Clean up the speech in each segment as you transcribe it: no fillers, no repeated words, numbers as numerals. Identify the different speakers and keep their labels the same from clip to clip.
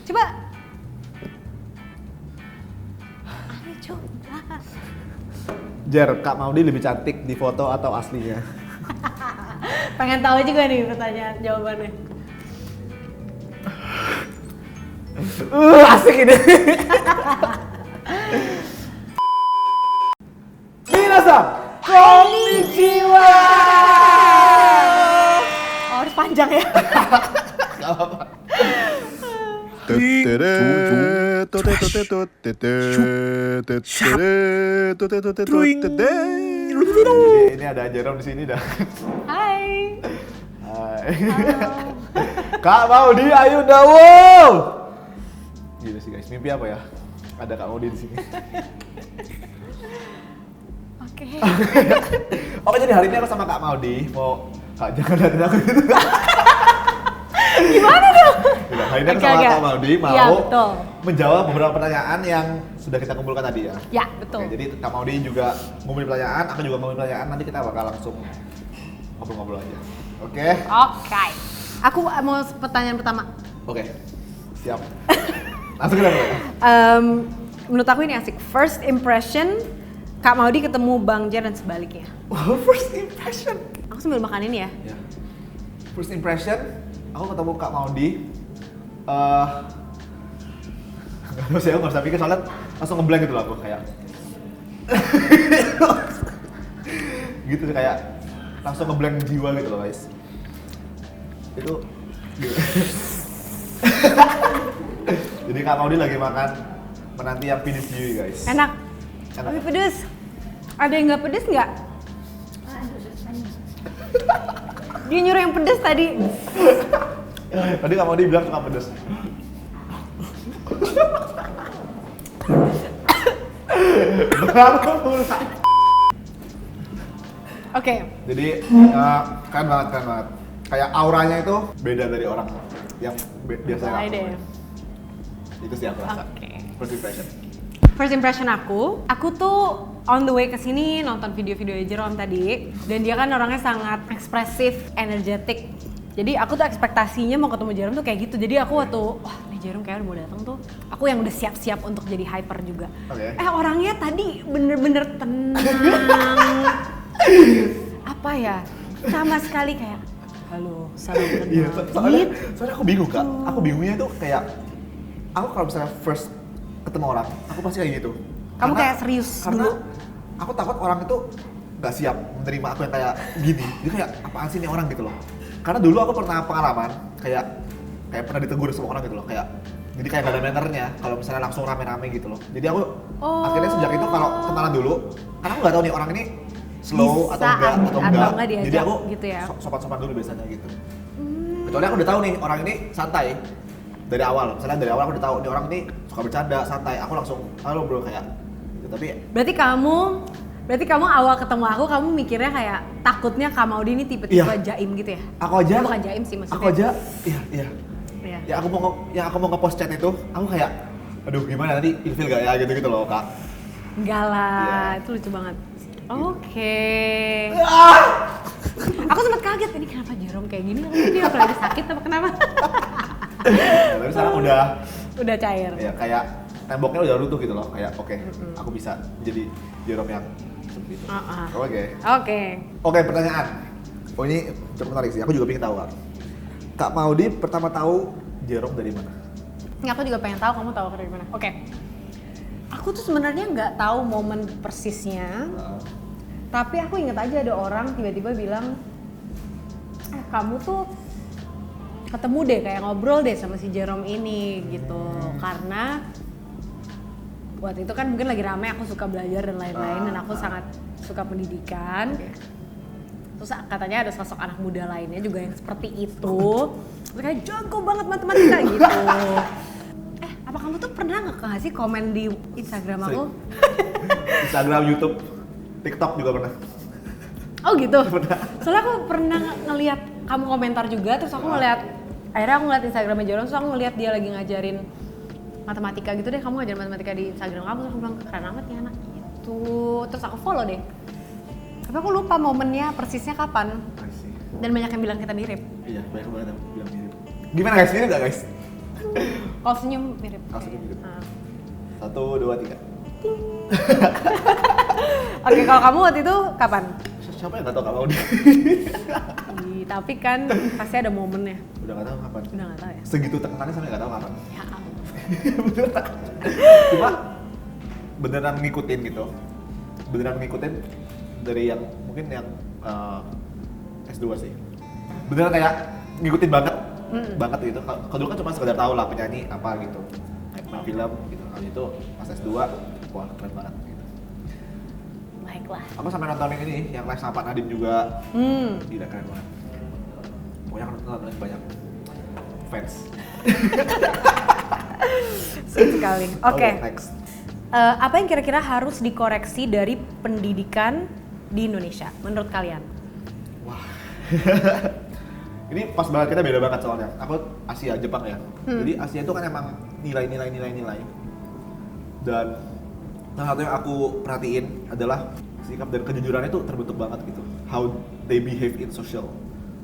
Speaker 1: Coba. Ayo coba.
Speaker 2: Jer, Kak Maudy lebih cantik di foto atau aslinya?
Speaker 1: Pengen tahu juga nih pertanyaan jawabannya.
Speaker 2: Asik ini. Minasan, konnichiwa.
Speaker 1: Oh, harus panjang ya.
Speaker 2: Gak apa-apa. Ini ada Jerome di sini dah.
Speaker 1: Hai.
Speaker 2: Hai.
Speaker 1: Halo.
Speaker 2: Kak Maudy, ayo wow. Gila sih guys, mimpi apa ya? Ada Kak Maudy di sini.
Speaker 1: Oke.
Speaker 2: Oke, jadi hari ini aku sama Kak Maudy mau jangan liatin aku gitu.
Speaker 1: Gimana dong?
Speaker 2: Tidak, hari ini aku
Speaker 1: Oke,
Speaker 2: sama
Speaker 1: oke.
Speaker 2: Kak Maudy mau
Speaker 1: Iya, betul.
Speaker 2: menjawab beberapa pertanyaan yang sudah kita kumpulkan tadi ya.
Speaker 1: Ya, betul.
Speaker 2: Oke, jadi Kak Maudy juga ngumpulin pertanyaan, aku juga ngumpulin pertanyaan, nanti kita bakal langsung ngobrol-ngobrol aja. Oke?
Speaker 1: Oke. Aku mau pertanyaan pertama.
Speaker 2: Oke, siap. Langsung kita mulai.
Speaker 1: Menurut aku ini asik. First impression Kak Maudy ketemu Bang Jer dan sebaliknya.
Speaker 2: Wow, first impression.
Speaker 1: Aku sambil makan ini ya.
Speaker 2: Ya. First impression, aku ketemu Kak Maudy. Nggak tahu sih, aku nggak usah pikir soalnya langsung ngeblank gitu loh aku kayak. Gitu sih, kayak langsung ngeblank jiwa gitu loh guys. Itu. Gitu. Jadi Kak Maudy lagi makan menanti yang finish you guys.
Speaker 1: Enak.
Speaker 2: Enak.
Speaker 1: Tapi pedes. Ada yang nggak pedes nggak? Dia nyuruh yang pedes tadi.
Speaker 2: Tadi Kak Maudy bilang suka pedes.
Speaker 1: Oke.
Speaker 2: Jadi keren banget. Kayak auranya itu beda dari orang yang biasa
Speaker 1: Mulai
Speaker 2: aku.
Speaker 1: deh.
Speaker 2: Itu sih aku rasa.
Speaker 1: Oke.
Speaker 2: First impression.
Speaker 1: First impression aku tuh on the way ke sini nonton video-video Jerome tadi, dan dia kan orangnya sangat ekspresif, energetik. Jadi aku tuh ekspektasinya mau ketemu Jerome tuh kayak gitu. Jadi aku waktu wah nih Jerome kayak udah mau datang tuh, aku yang udah siap-siap untuk jadi hyper juga.
Speaker 2: Oke.
Speaker 1: Orangnya tadi bener-bener tenang. Apa ya? Sama sekali kayak halo, salam kenal.
Speaker 2: Iya, soalnya
Speaker 1: Gitu.
Speaker 2: aku bingung Kak. Aku bingungnya tuh kayak aku kalau misalnya first ketemu orang, aku pasti kayak gitu.
Speaker 1: Kamu kayak serius
Speaker 2: karena
Speaker 1: dulu?
Speaker 2: aku takut orang itu nggak siap menerima aku yang kayak gini. Dia kayak apaan sih nih orang gitu loh. Karena dulu aku pernah pengalaman kayak pernah ditegur sama orang gitu loh, kayak jadi kayak gak ada mannernya kalau misalnya langsung rame-rame gitu loh. Jadi aku akhirnya sejak itu kalau kenalan dulu, karena aku nggak tahu nih orang ini slow
Speaker 1: Bisa
Speaker 2: atau enggak.
Speaker 1: diajak
Speaker 2: Jadi aku
Speaker 1: gitu ya.
Speaker 2: sopan-sopan dulu biasanya gitu. Kecuali aku udah tahu nih orang ini santai dari awal. Misalnya dari awal aku udah tahu nih orang ini suka bercanda, santai. Aku langsung halo bro kayak gitu. Tapi
Speaker 1: Berarti kamu awal ketemu aku, kamu mikirnya kayak takutnya Kak Maudy ini tipe-tipe
Speaker 2: Iya.
Speaker 1: jaim gitu ya?
Speaker 2: aku aja
Speaker 1: Bukan jaim sih maksudnya.
Speaker 2: Aku aja iya.
Speaker 1: Iya.
Speaker 2: Ya aku mau nge-post chat itu, aku kayak aduh gimana nanti ilfil gak ya gitu loh Kak.
Speaker 1: Enggak lah,
Speaker 2: Iya.
Speaker 1: itu lucu banget. Oke. Aku sempat kaget, ini kenapa Jerome kayak gini? Dia lagi sakit apa kenapa?
Speaker 2: Tapi sekarang
Speaker 1: Udah cair.
Speaker 2: ya kayak temboknya udah runtuh gitu loh, kayak oke, aku bisa jadi Jerome yang seperti itu. Oke, pertanyaan. Oh ini cukup menarik sih, aku juga pengen tahu Kak Maudy pertama tahu Jerome dari mana?
Speaker 1: Ini aku juga pengen tahu, kamu tahu dari mana? Oke. Aku tuh sebenarnya nggak tahu momen persisnya, tapi aku inget aja ada orang tiba-tiba bilang, kamu tuh ketemu deh kayak ngobrol deh sama si Jerome ini gitu, karena waktu itu kan mungkin lagi rame aku suka belajar dan lain-lain, dan aku sangat suka pendidikan. Terus katanya ada sosok anak muda lainnya juga yang seperti itu, terus kayak jago banget matematika gitu. Apa kamu tuh pernah nggak sih komen di Instagram aku?
Speaker 2: Instagram, YouTube, TikTok juga pernah.
Speaker 1: Oh gitu?
Speaker 2: Pernah.
Speaker 1: Soalnya aku pernah ngeliat kamu komentar juga, terus aku akhirnya aku ngeliat Instagramnya Jerome, terus aku ngeliat dia lagi ngajarin matematika gitu deh, kamu ngajarin matematika di Instagram kamu, terus aku bilang keren amat ya anak gitu, terus aku follow deh. Tapi aku lupa momennya persisnya kapan, dan banyak yang bilang kita mirip.
Speaker 2: Iya, banyak banget yang bilang mirip. Gimana guys, mirip gak guys?
Speaker 1: Kalau senyum mirip.
Speaker 2: Kalau senyum mirip.
Speaker 1: Ah.
Speaker 2: 1, 2, 3.
Speaker 1: Oke, kalau kamu waktu itu kapan?
Speaker 2: Siapa yang nggak tahu Kak Maudi?
Speaker 1: Tapi kan pasti ada momennya.
Speaker 2: Udah nggak tahu kapan.
Speaker 1: Udah nggak tahu ya.
Speaker 2: Segitu tekanannya sampai nggak tahu kapan.
Speaker 1: Ya ampun.
Speaker 2: Beneran. Cuma beneran ngikutin gitu. Beneran ngikutin dari yang mungkin yang S2 sih. Beneran kayak ngikutin banget. Banget gitu. Kalau dulu kan cuma sekedar tahu lah penyanyi apa gitu. Kayak pernah film gitu. Kali itu pas S2, wah keren banget gitu.
Speaker 1: Baiklah.
Speaker 2: Aku sampai nontonin ini yang live sama Pak Nadiem juga. Gila keren banget. Pokoknya aku nontonin banyak fans.
Speaker 1: Sweet sekali. Oke.
Speaker 2: Next.
Speaker 1: Apa yang kira-kira harus dikoreksi dari pendidikan di Indonesia menurut kalian?
Speaker 2: Wah. Ini pas banget, kita beda banget soalnya. Aku Asia, Jepang ya. Jadi Asia itu kan emang nilai. Dan salah satu yang aku perhatiin adalah sikap dan kejujuran itu terbentuk banget gitu. How they behave in social.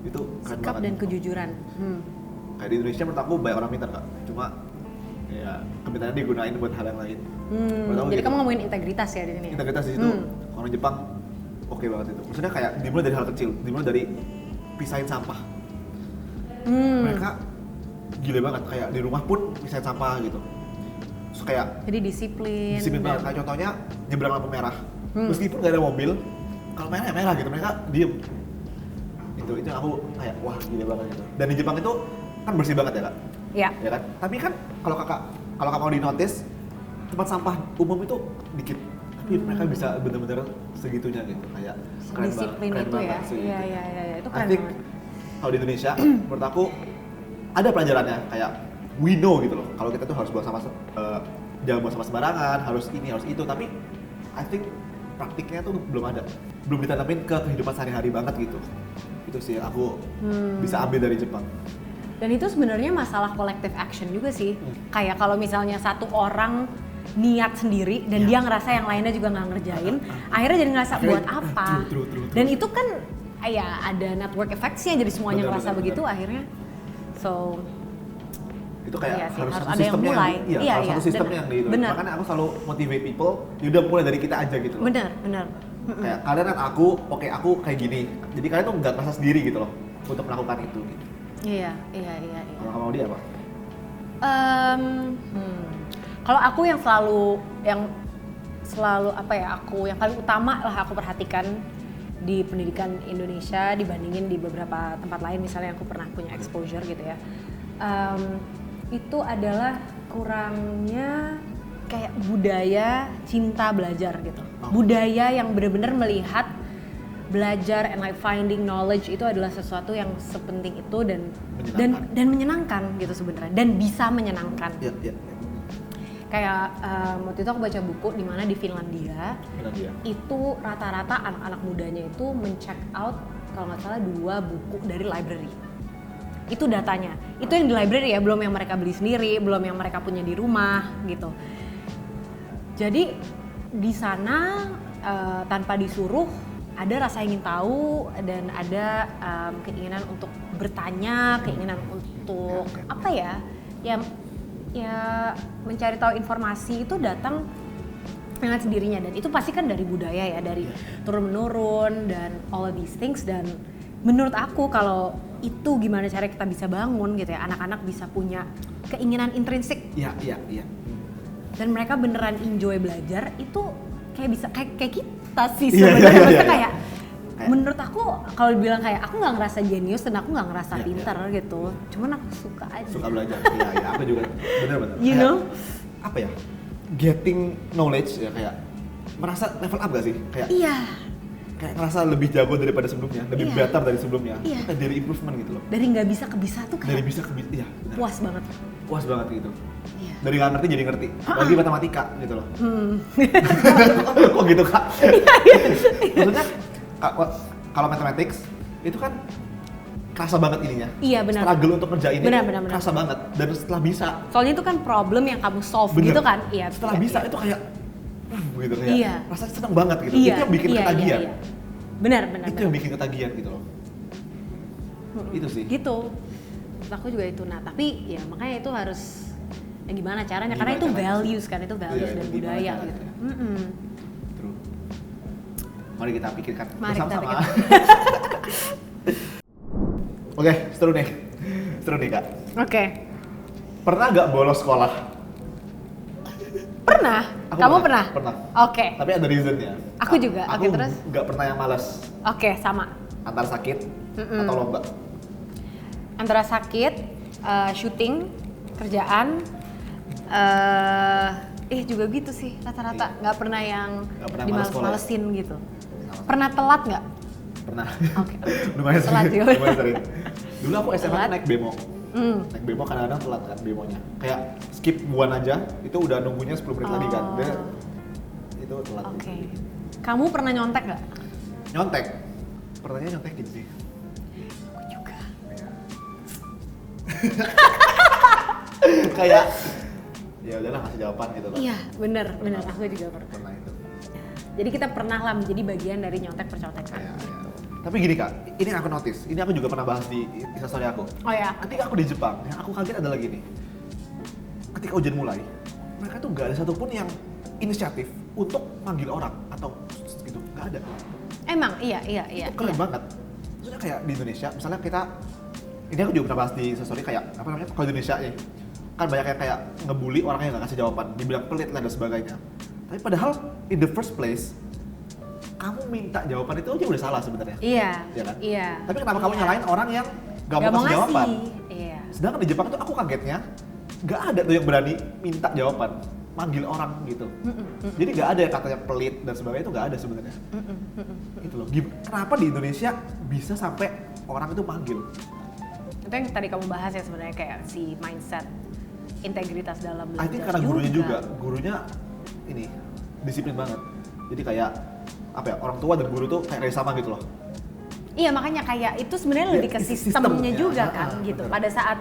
Speaker 2: Itu keren
Speaker 1: Sikap
Speaker 2: banget.
Speaker 1: dan kejujuran.
Speaker 2: Kayak di Indonesia menurut aku banyak orang pintar Kak. Cuma ya kepintarannya digunain buat hal yang lain. Menurut aku
Speaker 1: Jadi
Speaker 2: gitu.
Speaker 1: kamu ngomongin integritas ya di sini.
Speaker 2: Integritas di situ orang Jepang oke banget itu. Maksudnya kayak dimulai dari hal kecil, dimulai dari pisahin sampah. Mereka gile banget, kayak di rumah pun pisahin sampah gitu. Terus kayak
Speaker 1: Jadi disiplin.
Speaker 2: banget. Kayak contohnya nyebrang lampu merah. Meskipun gak ada mobil, kalau merah ya merah gitu, mereka diem. Itu aku kayak wah gile banget gitu. Dan di Jepang itu kan bersih banget ya Kak.
Speaker 1: Ya.
Speaker 2: Ya kan? Tapi kan kalau kakak mau di notice tempat sampah umum itu dikit. Tapi mereka bisa bener-bener segitunya gitu. Kayak keren
Speaker 1: Disiplin
Speaker 2: keren
Speaker 1: itu ya.
Speaker 2: banget sih
Speaker 1: Iya,
Speaker 2: gitu.
Speaker 1: iya, itu
Speaker 2: I
Speaker 1: keren
Speaker 2: think
Speaker 1: banget.
Speaker 2: kalau di Indonesia menurut aku ada pelajarannya kayak we know gitu loh. Kalau kita tuh harus buang sama jangan buang sama sembarangan, harus ini, harus itu, tapi I think praktiknya tuh belum ada. Belum ditanamin ke kehidupan sehari-hari banget gitu. Itu sih yang aku bisa ambil dari Jepang.
Speaker 1: Dan itu sebenarnya masalah collective action juga sih. Kayak kalau misalnya satu orang niat sendiri dan dia ngerasa yang lainnya juga nggak ngerjain, akhirnya jadi ngerasa buat apa.
Speaker 2: True.
Speaker 1: Dan itu kan ya ada network effects-nya, jadi semuanya
Speaker 2: Bener,
Speaker 1: ngerasa
Speaker 2: bener,
Speaker 1: begitu
Speaker 2: bener.
Speaker 1: akhirnya. So
Speaker 2: Itu kayak
Speaker 1: iya sih,
Speaker 2: harus
Speaker 1: harus
Speaker 2: satu
Speaker 1: ada yang
Speaker 2: sistemnya
Speaker 1: mulai.
Speaker 2: Iya,
Speaker 1: Iya,
Speaker 2: harus
Speaker 1: iya.
Speaker 2: satu sistemnya
Speaker 1: Dan-
Speaker 2: yang di itu.
Speaker 1: bener.
Speaker 2: Makanya aku selalu motivate people, yaudah mulai dari kita aja gitu loh.
Speaker 1: benar.
Speaker 2: Kayak kalian kan aku kayak gini. Jadi kalian tuh nggak merasa sendiri gitu loh untuk melakukan itu gitu.
Speaker 1: Iya.
Speaker 2: Kalau kamu dia apa?
Speaker 1: Kalau aku yang selalu apa ya, aku yang paling utama lah aku perhatikan di pendidikan Indonesia dibandingin di beberapa tempat lain, misalnya aku pernah punya exposure gitu ya, itu adalah kurangnya kayak budaya cinta belajar gitu. Budaya yang benar-benar melihat belajar and like finding knowledge itu adalah sesuatu yang sepenting itu dan menyenangkan gitu sebenarnya, dan bisa menyenangkan.
Speaker 2: Iya.
Speaker 1: Kayak waktu itu aku baca buku di mana di Finlandia itu rata-rata anak-anak mudanya itu men-check out kalau nggak salah 2 buku dari library. Itu datanya. Itu yang di library ya, belum yang mereka beli sendiri, belum yang mereka punya di rumah gitu. Jadi di sana tanpa disuruh ada rasa ingin tahu dan ada keinginan untuk bertanya, keinginan untuk apa ya mencari tahu informasi itu datang dengan sendirinya, dan itu pasti kan dari budaya ya, dari turun menurun dan all of these things. Dan menurut aku kalau itu gimana cara kita bisa bangun gitu ya, anak-anak bisa punya keinginan intrinsik.
Speaker 2: Iya.
Speaker 1: Dan mereka beneran enjoy belajar, itu kayak bisa kayak kita sih
Speaker 2: Iya,
Speaker 1: sebenarnya.
Speaker 2: iya,
Speaker 1: Maksudnya
Speaker 2: iya.
Speaker 1: kayak menurut aku kalau dibilang kayak aku nggak ngerasa jenius dan aku nggak ngerasa
Speaker 2: Iya,
Speaker 1: pintar gitu, cuman aku suka aja.
Speaker 2: Suka belajar. Iya, aku juga bener-bener.
Speaker 1: You
Speaker 2: Kayak,
Speaker 1: know?
Speaker 2: apa ya? Getting knowledge ya, kayak merasa level up gak sih? Kayak ngerasa lebih jago daripada sebelumnya, lebih
Speaker 1: Iya.
Speaker 2: better dari sebelumnya.
Speaker 1: Iya.
Speaker 2: Itu kayak dari improvement gitu loh.
Speaker 1: Dari nggak bisa ke bisa tuh
Speaker 2: Dari
Speaker 1: kayak
Speaker 2: bisa ke bisa, iya. Benar.
Speaker 1: puas banget.
Speaker 2: Puas banget gitu.
Speaker 1: Iya.
Speaker 2: Dari nggak ngerti jadi ngerti. Apalagi matematika gitu loh.
Speaker 1: Hmm.
Speaker 2: Kok gitu Kak?
Speaker 1: Iya,
Speaker 2: Maksudnya kalau mathematics itu kan kerasa banget ininya.
Speaker 1: Iya, benar.
Speaker 2: Struggle untuk ngerjainnya
Speaker 1: Benar,
Speaker 2: itu
Speaker 1: benar.
Speaker 2: kerasa banget. Dan setelah bisa,
Speaker 1: Soalnya itu kan problem yang kamu solve
Speaker 2: bener.
Speaker 1: gitu kan? Iya.
Speaker 2: Setelah
Speaker 1: iya,
Speaker 2: bisa
Speaker 1: iya.
Speaker 2: itu kayak gitu kayak
Speaker 1: Iya.
Speaker 2: rasanya seneng banget gitu.
Speaker 1: Iya,
Speaker 2: Itu yang bikin
Speaker 1: iya,
Speaker 2: ketagihan.
Speaker 1: iya. Benar.
Speaker 2: Itu yang bikin ketagihan gitu loh. Itu sih.
Speaker 1: Gitu. Menurut aku juga itu. Nah tapi ya makanya itu harus ya gimana caranya, karena
Speaker 2: Gimana
Speaker 1: itu
Speaker 2: caranya?
Speaker 1: values kan, itu values
Speaker 2: Iya,
Speaker 1: dan
Speaker 2: gimana
Speaker 1: budaya
Speaker 2: caranya.
Speaker 1: gitu.
Speaker 2: True. Mari kita pikirkan
Speaker 1: Mari kita
Speaker 2: bersama-sama.
Speaker 1: pikirkan.
Speaker 2: Oke, seru nih. Seru nih Kak.
Speaker 1: Oke.
Speaker 2: Pernah nggak bolos sekolah?
Speaker 1: Pernah?
Speaker 2: Aku
Speaker 1: Kamu pernah?
Speaker 2: Pernah.
Speaker 1: Oke.
Speaker 2: Tapi ada reasonnya.
Speaker 1: Aku juga.
Speaker 2: Aku
Speaker 1: Oke, terus?
Speaker 2: nggak pernah yang malas.
Speaker 1: Oke, sama.
Speaker 2: Antara sakit atau lomba.
Speaker 1: Antara sakit, syuting, kerjaan, juga gitu sih rata-rata. Nggak pernah yang
Speaker 2: Nggak pernah malas sekolah ya?
Speaker 1: dimales-malesin gitu. Pernah telat nggak?
Speaker 2: Pernah.
Speaker 1: Oke.
Speaker 2: Lumayan
Speaker 1: Telat
Speaker 2: sering.
Speaker 1: juga.
Speaker 2: Lumayan sering. Dulu aku SMA
Speaker 1: Telat.
Speaker 2: tuh naik bemo. Naik bemo kadang-kadang telat kan bemonya. Kayak skip buan aja, itu udah nunggunya 10 menit lagi kan. Dan itu telat.
Speaker 1: Oke. Kamu pernah nyontek nggak?
Speaker 2: Nyontek. Pertanyaannya nyontek gitu sih.
Speaker 1: Aku juga.
Speaker 2: Kayak ya udahlah kasih jawaban gitu loh.
Speaker 1: Iya, bener. Aku juga pernah.
Speaker 2: Pernah itu.
Speaker 1: Jadi kita pernah lah menjadi bagian dari nyontek-percontekan.
Speaker 2: Ya. Tapi gini Kak, ini yang aku notice, ini aku juga pernah bahas di instastory aku.
Speaker 1: Oh ya?
Speaker 2: Ketika aku di Jepang, yang aku kaget adalah gini. Ketika ujian mulai, mereka tuh gak ada satupun yang inisiatif untuk manggil orang atau gitu, gak ada.
Speaker 1: Emang, iya.
Speaker 2: Itu keren banget. Maksudnya kayak di Indonesia, misalnya kita, ini aku juga pernah bahas di instastory kayak, apa namanya, kalau di Indonesia ya, kan banyak yang kayak ngebully orang yang gak kasih jawaban, dibilang pelit lah dan sebagainya. Tapi padahal, in the first place, kamu minta jawaban itu aja udah salah sebenarnya.
Speaker 1: Iya.
Speaker 2: Ya kan?
Speaker 1: Iya.
Speaker 2: Tapi kenapa kamu nyalain orang yang gak mau
Speaker 1: Gak mau
Speaker 2: kasih jawaban?
Speaker 1: Iya.
Speaker 2: Sedangkan di Jepang itu aku kagetnya, gak ada tuh yang berani minta jawaban, manggil orang gitu. Jadi gak ada yang katanya pelit dan sebagainya, itu gak ada sebenarnya. Itu loh. Kenapa di Indonesia bisa sampai orang itu manggil?
Speaker 1: Itu yang tadi kamu bahas ya sebenarnya, kayak si mindset, integritas dalam belajar.
Speaker 2: I think karena gurunya juga, gurunya ini disiplin banget. Jadi kayak apa ya, orang tua dan guru tuh kayak dari sama gitu loh.
Speaker 1: Iya, makanya kayak itu sebenarnya
Speaker 2: Ya,
Speaker 1: lebih ke
Speaker 2: sistemnya.
Speaker 1: sistemnya juga kan gitu.
Speaker 2: Bener.
Speaker 1: Pada saat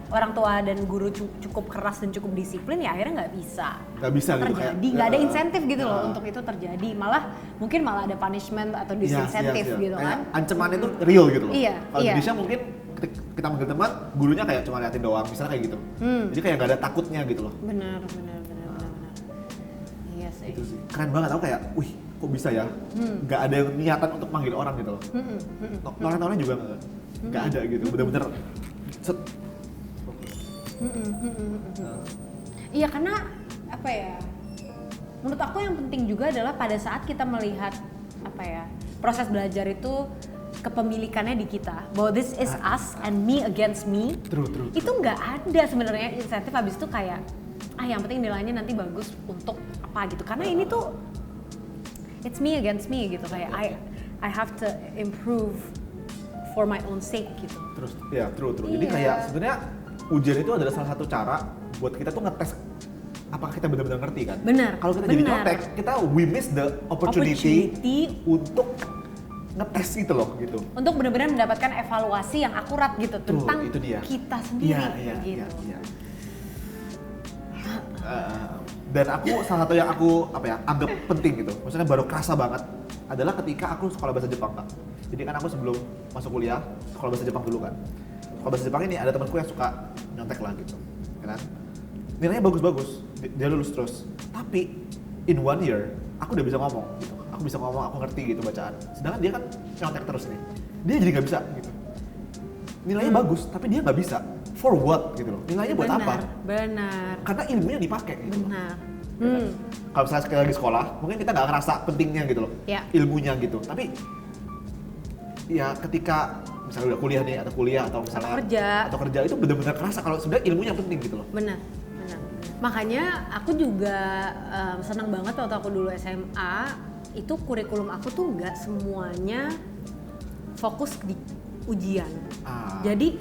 Speaker 1: orang tua dan guru cukup keras dan cukup disiplin, ya akhirnya nggak bisa
Speaker 2: Nggak bisa gitu kayak.
Speaker 1: terjadi, nggak ada insentif gitu loh
Speaker 2: Ya.
Speaker 1: untuk itu terjadi. Mungkin malah ada punishment atau disinsentif
Speaker 2: Iya.
Speaker 1: gitu
Speaker 2: Kayak
Speaker 1: kan.
Speaker 2: ancamannya tuh real gitu loh.
Speaker 1: Iya,
Speaker 2: Kalau di
Speaker 1: iya.
Speaker 2: Indonesia mungkin kita manggil teman, gurunya kayak cuma liatin doang, misalnya kayak gitu. Jadi kayak nggak ada takutnya gitu loh.
Speaker 1: Benar. Iya sih.
Speaker 2: Itu sih. Keren banget, aku kayak, wih kok bisa ya? Nggak ada yang niatan untuk manggil orang gitu loh. Orang-orangnya juga nggak ada gitu, bener-bener set.
Speaker 1: Iya, karena apa ya? Menurut aku yang penting juga adalah pada saat kita melihat apa ya, proses belajar itu kepemilikannya di kita, bahwa this is us and me against me.
Speaker 2: True.
Speaker 1: Itu nggak ada sebenarnya insentif habis itu kayak yang penting nilainya nanti bagus untuk apa gitu, karena ini tuh it's me against me gitu, kayak I have to improve for my own sake gitu.
Speaker 2: Terus, ya true. Jadi
Speaker 1: Iya.
Speaker 2: kayak sebenarnya ujian itu adalah salah satu cara buat kita tuh ngetes apakah kita benar-benar ngerti kan.
Speaker 1: Benar,
Speaker 2: Kalau kita jadi
Speaker 1: benar.
Speaker 2: nyontek, we miss the opportunity untuk ngetes itu loh gitu.
Speaker 1: Untuk benar-benar mendapatkan evaluasi yang akurat gitu
Speaker 2: Tuh,
Speaker 1: tentang
Speaker 2: itu dia.
Speaker 1: kita sendiri
Speaker 2: Iya.
Speaker 1: gitu.
Speaker 2: Dan aku salah satu yang aku anggap penting gitu, maksudnya baru kerasa banget adalah ketika aku sekolah bahasa Jepang Kak. Jadi kan aku sebelum masuk kuliah sekolah bahasa Jepang dulu kan. Sekolah bahasa Jepang ini ada temanku yang suka nyontek lah gitu, ya kan? Nilainya bagus-bagus, dia lulus terus. Tapi in 1 year aku udah bisa ngomong gitu. Aku bisa ngomong, aku ngerti gitu bacaan. Sedangkan dia kan nyontek terus nih. Dia jadi nggak bisa gitu. Nilainya bagus, tapi dia nggak bisa. For what gitu loh? Nilainya buat apa?
Speaker 1: Benar.
Speaker 2: Karena ilmunya dipakai gitu.
Speaker 1: Benar.
Speaker 2: Ya kan? Kalau misalnya sekali lagi sekolah, mungkin kita nggak ngerasa pentingnya gitu loh,
Speaker 1: Ya.
Speaker 2: ilmunya gitu. Tapi ya ketika misalnya udah kuliah nih, atau kuliah atau misalnya
Speaker 1: Atau kerja.
Speaker 2: itu benar-benar kerasa kalau sebenarnya ilmunya penting gitu loh.
Speaker 1: Benar. Makanya aku juga senang banget waktu aku dulu SMA, itu kurikulum aku tuh nggak semuanya fokus di ujian. Jadi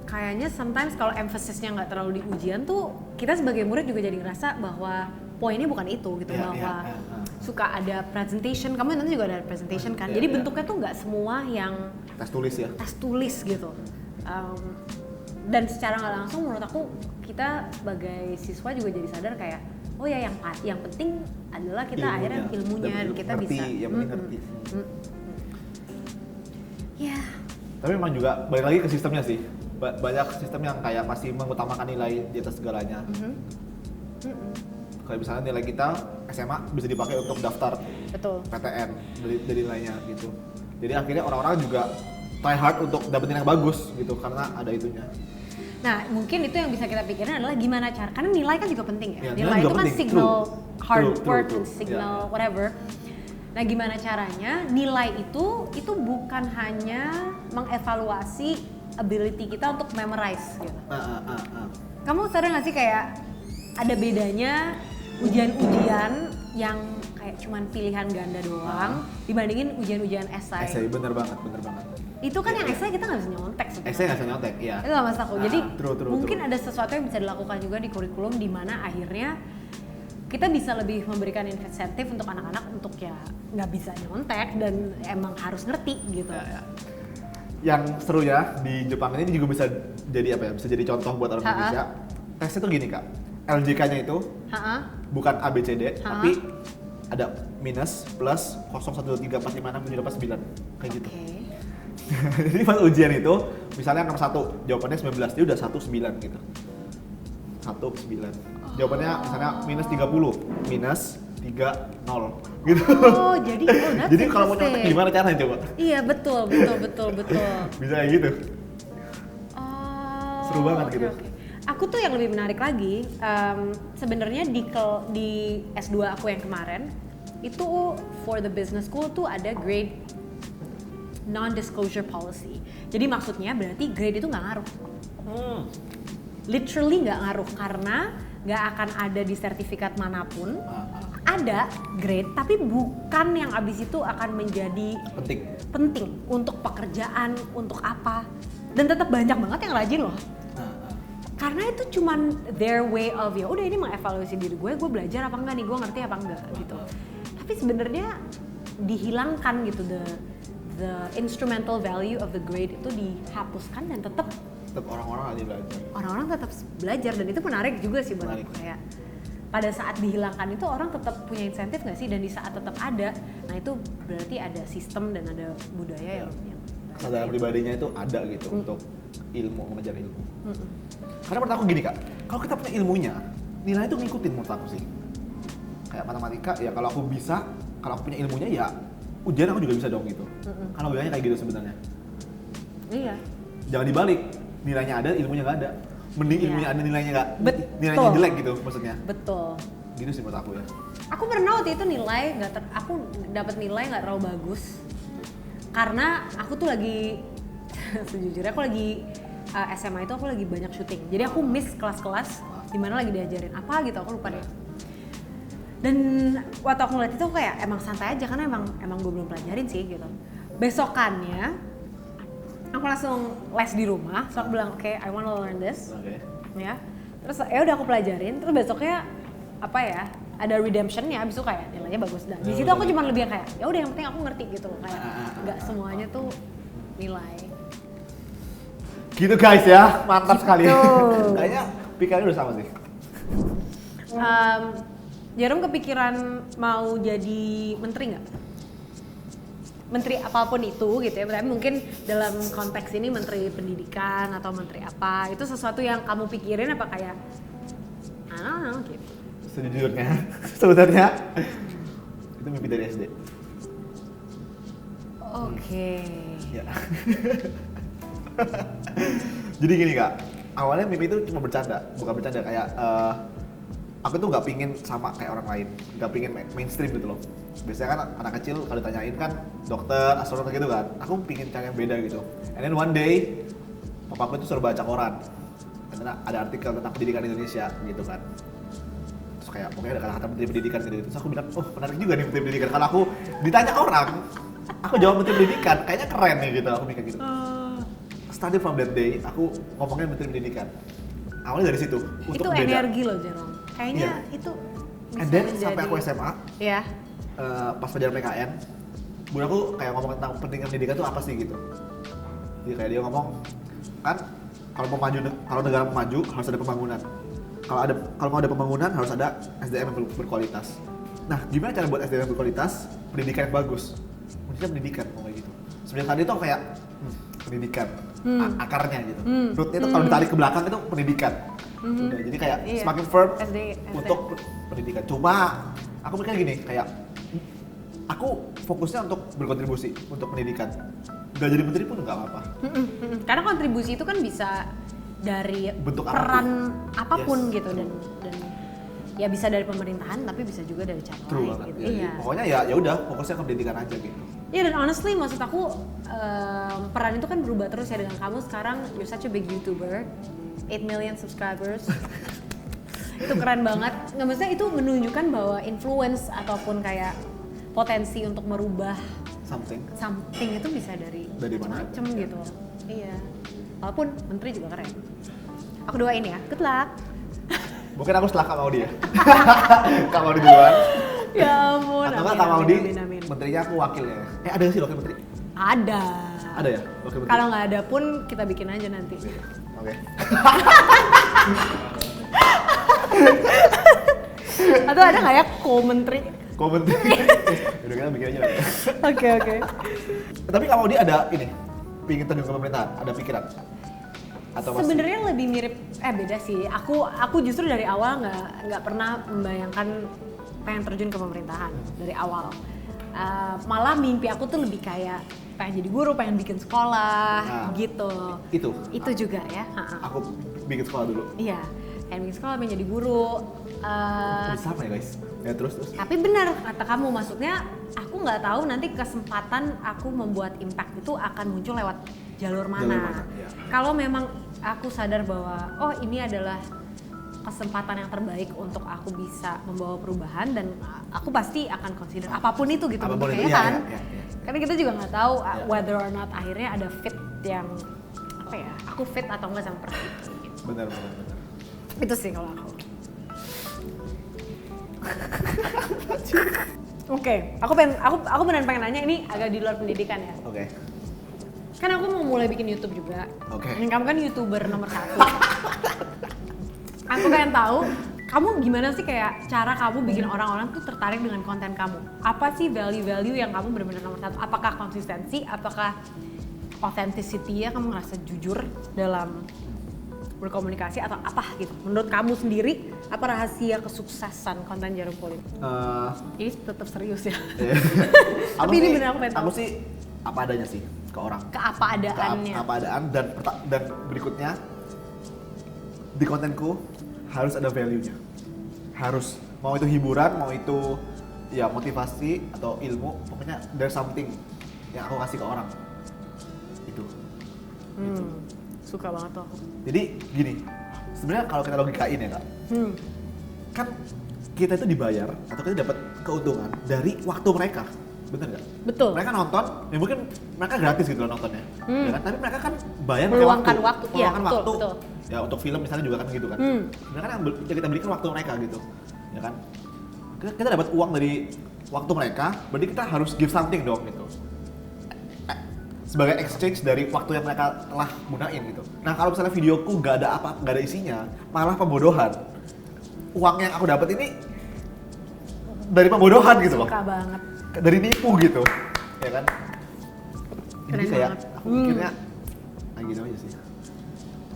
Speaker 1: kayaknya sometimes kalau emphasis-nya nggak terlalu di ujian tuh, kita sebagai murid juga jadi ngerasa bahwa poinnya bukan itu gitu, bahwa suka ada presentation, kamu nanti juga ada presentation kan, jadi bentuknya tuh nggak semua yang
Speaker 2: Tes tulis ya.
Speaker 1: tes tulis gitu. Dan secara nggak langsung menurut aku kita sebagai siswa juga jadi sadar kayak, oh ya yang penting adalah kita akhirnya ilmunya dan kita
Speaker 2: ngerti,
Speaker 1: bisa
Speaker 2: yang penting ngerti.
Speaker 1: Ya.
Speaker 2: Tapi memang juga balik lagi ke sistemnya sih. banyak sistem yang kayak masih mengutamakan nilai di atas segalanya. Kayak misalnya nilai kita SMA bisa dipakai untuk daftar
Speaker 1: Betul.
Speaker 2: PTN dari nilainya gitu. Jadi akhirnya orang-orang juga try hard untuk dapetin yang bagus gitu karena ada itunya.
Speaker 1: Nah, mungkin itu yang bisa kita pikirin adalah gimana cara, karena nilai kan juga penting ya.
Speaker 2: Ya,
Speaker 1: Nilai
Speaker 2: juga
Speaker 1: itu kan
Speaker 2: penting.
Speaker 1: signal hard
Speaker 2: True,
Speaker 1: work,
Speaker 2: true.
Speaker 1: signal
Speaker 2: Ya.
Speaker 1: whatever. Nah, gimana caranya nilai itu bukan hanya mengevaluasi ability kita untuk memorize gitu. Kamu sadar nggak sih kayak ada bedanya ujian-ujian yang kayak cuman pilihan ganda doang dibandingin ujian-ujian esai.
Speaker 2: Esai bener banget.
Speaker 1: Itu kan yang esai kita nggak bisa nyontek sebenarnya.
Speaker 2: Esai nggak bisa nyontek, iya.
Speaker 1: Itu nggak masalah. Jadi mungkin
Speaker 2: true.
Speaker 1: ada sesuatu yang bisa dilakukan juga di kurikulum di mana akhirnya kita bisa lebih memberikan insentif untuk anak-anak untuk ya nggak bisa nyontek dan emang harus ngerti gitu.
Speaker 2: Ya. Yang seru ya di Jepang ini juga bisa jadi apa ya? Bisa jadi contoh buat orang Indonesia. Tesnya tuh gini Kak. LJK-nya itu bukan ABCD, tapi ada minus, plus, 0, 1, 2, 3, 4, 5, 6, 7, 8, 9 kayak gitu. Jadi pas ujian itu, misalnya angka 1, jawabannya 19, dia udah 1, 9 gitu. 1, 9. Jawabannya misalnya minus 30, minus 3, 0 gitu.
Speaker 1: Oh, jadi
Speaker 2: jadi kalau mau nyontek gimana caranya coba?
Speaker 1: Iya, betul.
Speaker 2: Bisa kayak gitu. Seru banget gitu.
Speaker 1: Aku tuh yang lebih menarik lagi, sebenarnya di S2 aku yang kemarin, itu for the business school tuh ada grade non-disclosure policy. Jadi maksudnya berarti grade itu nggak ngaruh. Literally nggak ngaruh karena nggak akan ada di sertifikat manapun. Ada grade tapi bukan yang abis itu akan menjadi penting untuk pekerjaan, untuk apa. Dan tetap banyak banget yang rajin loh. Karena itu cuman their way of ya udah ini mengevaluasi diri gue belajar apa enggak nih, gue ngerti apa enggak gitu. Tapi sebenarnya dihilangkan gitu, the instrumental value of the grade itu dihapuskan dan tetap
Speaker 2: orang-orang lagi belajar.
Speaker 1: Orang-orang tetap belajar dan itu menarik juga sih buat aku kayak pada saat dihilangkan itu orang tetap punya insentif nggak sih, dan di saat tetap ada, nah itu berarti ada sistem dan ada budaya yang
Speaker 2: kesadaran pribadinya itu ada gitu untuk mengejar ilmu. Karena menurut aku gini Kak, kalau kita punya ilmunya, nilai itu ngikutin menurut aku sih. Kayak matematika ya kalau aku bisa, kalau aku punya ilmunya ya ujian aku juga bisa dong gitu. Kalau bilangnya kayak gitu sebenarnya.
Speaker 1: Iya.
Speaker 2: Jangan dibalik, nilainya ada, ilmunya nggak ada. Mending ilmunya ada, nilainya nggak, nilainya jelek gitu maksudnya. Betul. Gitu sih menurut aku ya.
Speaker 1: Aku pernah waktu itu aku dapat nilai nggak terlalu bagus. Karena aku tuh lagi sejujurnya aku lagi SMA itu aku lagi banyak syuting. Jadi aku miss kelas-kelas di mana lagi diajarin apa gitu, aku lupa deh. Dan waktu aku ngeliat itu kayak emang santai aja karena emang gue belum pelajarin sih gitu. Besokannya aku langsung les di rumah, so aku bilang oke, I wanna learn this. Ya. Terus ya udah aku pelajarin, terus besoknya apa ya? Ada redemptionnya, abis itu kayak nilainya bagus. Dan di situ aku cuma lebih kayak ya udah yang penting aku ngerti gitu loh, kayak nggak semuanya tuh nilai.
Speaker 2: Gitu guys ya, mantap sekali. Kayaknya pikirannya udah sama sih.
Speaker 1: Jarum kepikiran mau jadi menteri nggak? Menteri apapun itu gitu ya, tapi mungkin dalam konteks ini menteri pendidikan atau menteri apa, itu sesuatu yang kamu pikirin apa kayak gitu?
Speaker 2: Sejujurnya, sebenarnya itu mimpi dari SD.
Speaker 1: Oke.
Speaker 2: Ya. Jadi gini Kak, awalnya mimpi itu cuma bercanda, bukan bercanda kayak aku tuh nggak pingin sama kayak orang lain, nggak pingin mainstream gitu loh. Biasanya kan anak kecil kalau ditanyain kan dokter, astronot gitu kan, aku pingin cari yang beda gitu. And then one day, papaku tuh suruh baca koran, karena ada artikel tentang pendidikan Indonesia gitu kan. Terus kayak pokoknya ada kata-kata menteri pendidikan gitu. Terus aku bilang, oh menarik juga nih menteri pendidikan. Kalau aku ditanya orang, aku jawab menteri pendidikan, kayaknya keren nih gitu. Aku mikir gitu. Starting from that day, aku ngomongnya menteri pendidikan. Awalnya dari situ.
Speaker 1: Itu beda. Energi loh Jerome. Kayaknya itu.
Speaker 2: And then sampai aku SMA.
Speaker 1: Iya.
Speaker 2: Pas pelajaran PKN, bunda aku kayak ngomong tentang pendidikan pendidikan itu apa sih gitu. Jadi kayak dia ngomong, kan kalau negara mau maju harus ada pembangunan. Kalau mau ada pembangunan harus ada SDM yang berkualitas. Nah, gimana cara buat SDM yang berkualitas? Pendidikan yang bagus. Maksudnya pendidikan kayak gitu. Sebenarnya tadi tuh kayak pendidikan, akarnya gitu. Rootnya itu kalau ditarik ke belakang itu pendidikan. Udah, jadi kayak semakin firm untuk pendidikan. Cuma aku mikirnya gini, kayak aku fokusnya untuk berkontribusi untuk pendidikan. Gak jadi menteri pun nggak apa-apa.
Speaker 1: Karena kontribusi itu kan bisa dari
Speaker 2: Bentuk
Speaker 1: peran apapun
Speaker 2: Yes,
Speaker 1: gitu dan ya bisa dari pemerintahan tapi bisa juga dari cara
Speaker 2: True
Speaker 1: lain
Speaker 2: banget.
Speaker 1: gitu.
Speaker 2: Jadi,
Speaker 1: Iya.
Speaker 2: pokoknya ya udah fokusnya ke pendidikan aja gitu.
Speaker 1: Ya dan honestly maksud aku peran itu kan berubah terus ya dengan kamu sekarang you're such a big YouTuber, 8 million subscribers. Itu keren banget. Nggak, maksudnya itu menunjukkan bahwa influence ataupun kayak potensi untuk merubah
Speaker 2: Something.
Speaker 1: itu bisa dari
Speaker 2: mana
Speaker 1: macam gitu. Iya. Walaupun menteri juga keren. Aku doain ya. Good luck.
Speaker 2: Mungkin aku setelah Kak Maudi ya. Kak Maudi duluan.
Speaker 1: Ya ampun.
Speaker 2: Atau nggak Kak Maudi,
Speaker 1: amin.
Speaker 2: menterinya aku wakil ya. Ada nggak sih wakil menteri?
Speaker 1: Ada.
Speaker 2: Ada ya? Wakil menteri?
Speaker 1: Kalau nggak ada pun kita bikin aja nanti.
Speaker 2: Oke.
Speaker 1: Atau ada nggak ya co-menteri?
Speaker 2: Komentar. Udah kita bikin aja.
Speaker 1: Oke.
Speaker 2: Tapi Kak Maudi ada ini, pingin terjun ke pemerintahan, ada pikiran? Atau masih?
Speaker 1: Sebenarnya lebih mirip, beda sih. Aku justru dari awal nggak pernah membayangkan pengen terjun ke pemerintahan dari awal. Malah mimpi aku tuh lebih kayak pengen jadi guru, pengen bikin sekolah gitu.
Speaker 2: Itu
Speaker 1: juga ya.
Speaker 2: aku bikin sekolah dulu.
Speaker 1: Iya, pengen bikin sekolah, pengen jadi guru.
Speaker 2: Bisa apa ya guys? Ya terus.
Speaker 1: Tapi benar kata kamu, maksudnya aku nggak tahu nanti kesempatan aku membuat impact itu akan muncul lewat jalur mana.
Speaker 2: Ya.
Speaker 1: Kalau memang aku sadar bahwa ini adalah kesempatan yang terbaik untuk aku bisa membawa perubahan dan aku pasti akan consider apapun itu gitu bentuknya kan.
Speaker 2: Ya.
Speaker 1: Karena kita juga nggak tahu whether or not akhirnya ada fit yang aku fit atau enggak sama person itu. Gitu.
Speaker 2: Benar.
Speaker 1: Itu sih kalau aku. Oke, aku beneran pengen nanya, ini agak di luar pendidikan ya.
Speaker 2: Oke.
Speaker 1: Kan aku mau mulai bikin YouTube juga.
Speaker 2: Oke.
Speaker 1: Dan kamu kan YouTuber nomor 1. Aku pengen tahu, kamu gimana sih kayak cara kamu bikin orang-orang tuh tertarik dengan konten kamu? Apa sih value-value yang kamu benar-benar nomor 1? Apakah konsistensi? Apakah authenticity ya, kamu ngerasa jujur dalam berkomunikasi atau apa gitu? Menurut kamu sendiri, apa rahasia kesuksesan konten Jarum Kulit? Ini tetap serius ya. Tapi ini benar aku pengen tahu.
Speaker 2: Aku sih apa adanya sih ke orang.
Speaker 1: Ke apa adaannya.
Speaker 2: Ke apa adaan dan berikutnya di kontenku harus ada value-nya. Harus, mau itu hiburan, mau itu ya motivasi atau ilmu, pokoknya there's something yang aku kasih ke orang. Itu.
Speaker 1: Suka banget tuh aku.
Speaker 2: Jadi gini, sebenarnya kalau kita logikain ya Kak, kan kita itu dibayar atau kita dapat keuntungan dari waktu mereka, bener nggak?
Speaker 1: Betul.
Speaker 2: Mereka nonton, ya mungkin mereka gratis gitu loh nontonnya, ya kan? Tapi mereka kan bayar pakai
Speaker 1: Meluangkan waktu. Iya,
Speaker 2: meluangkan
Speaker 1: betul,
Speaker 2: waktu.
Speaker 1: betul.
Speaker 2: Ya untuk film misalnya juga kan gitu kan. Mereka kan yang kita belikan waktu mereka gitu, ya kan? Kita dapat uang dari waktu mereka, berarti kita harus give something dong gitu. Sebagai exchange dari waktu yang mereka telah gunain gitu. Nah kalau misalnya videoku nggak ada isinya, malah pembodohan. Uang yang aku dapat ini dari pembodohan gitu loh.
Speaker 1: Suka banget.
Speaker 2: Dari nipu gitu, ya kan? Jadi
Speaker 1: Keren
Speaker 2: kayak
Speaker 1: banget.
Speaker 2: aku mikirnya, gitu aja sih.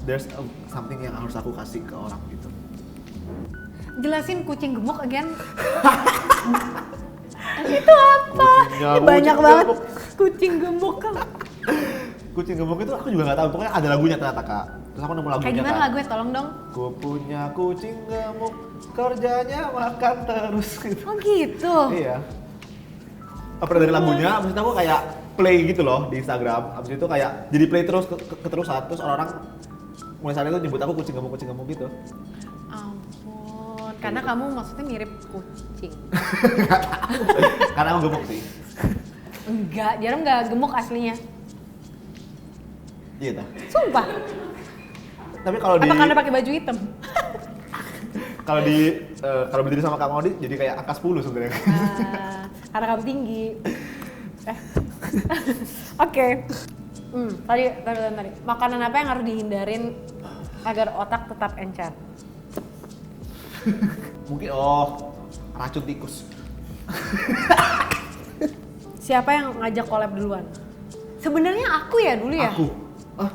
Speaker 2: There's something yang harus aku kasih ke orang gitu.
Speaker 1: Jelasin kucing gemuk again. Itu apa? Ini banyak banget kucing gemuk kan.
Speaker 2: Kucing gemuk itu aku juga nggak tahu, pokoknya ada lagunya ternyata Kak. Terus aku nemu lagunya.
Speaker 1: Kayak gimana
Speaker 2: kan.
Speaker 1: lagunya? Tolong dong.
Speaker 2: Ku punya kucing gemuk, kerjanya makan terus gitu.
Speaker 1: Oh gitu.
Speaker 2: Iya. Apa dari lagunya, abis itu aku kayak play gitu loh di Instagram. Abis itu kayak jadi play terus keterusan, terus orang mulai saat itu nyebut aku kucing gemuk gitu.
Speaker 1: Ampun, karena kamu maksudnya mirip kucing.
Speaker 2: Karena aku gemuk sih.
Speaker 1: Enggak, Jarum nggak gemuk aslinya.
Speaker 2: Iya dah.
Speaker 1: Sumpah.
Speaker 2: Tapi kalau di
Speaker 1: Apa karena pakai baju hitam?
Speaker 2: kalau berdiri sama Kak Maudi jadi kayak angka 10 sebenarnya.
Speaker 1: Karena kamu tinggi. Oke. Tadi. Makanan apa yang harus dihindarin agar otak tetap encer?
Speaker 2: Mungkin racun tikus.
Speaker 1: Siapa yang ngajak collab duluan? Sebenarnya aku ya dulu ya.
Speaker 2: Aku. Ah.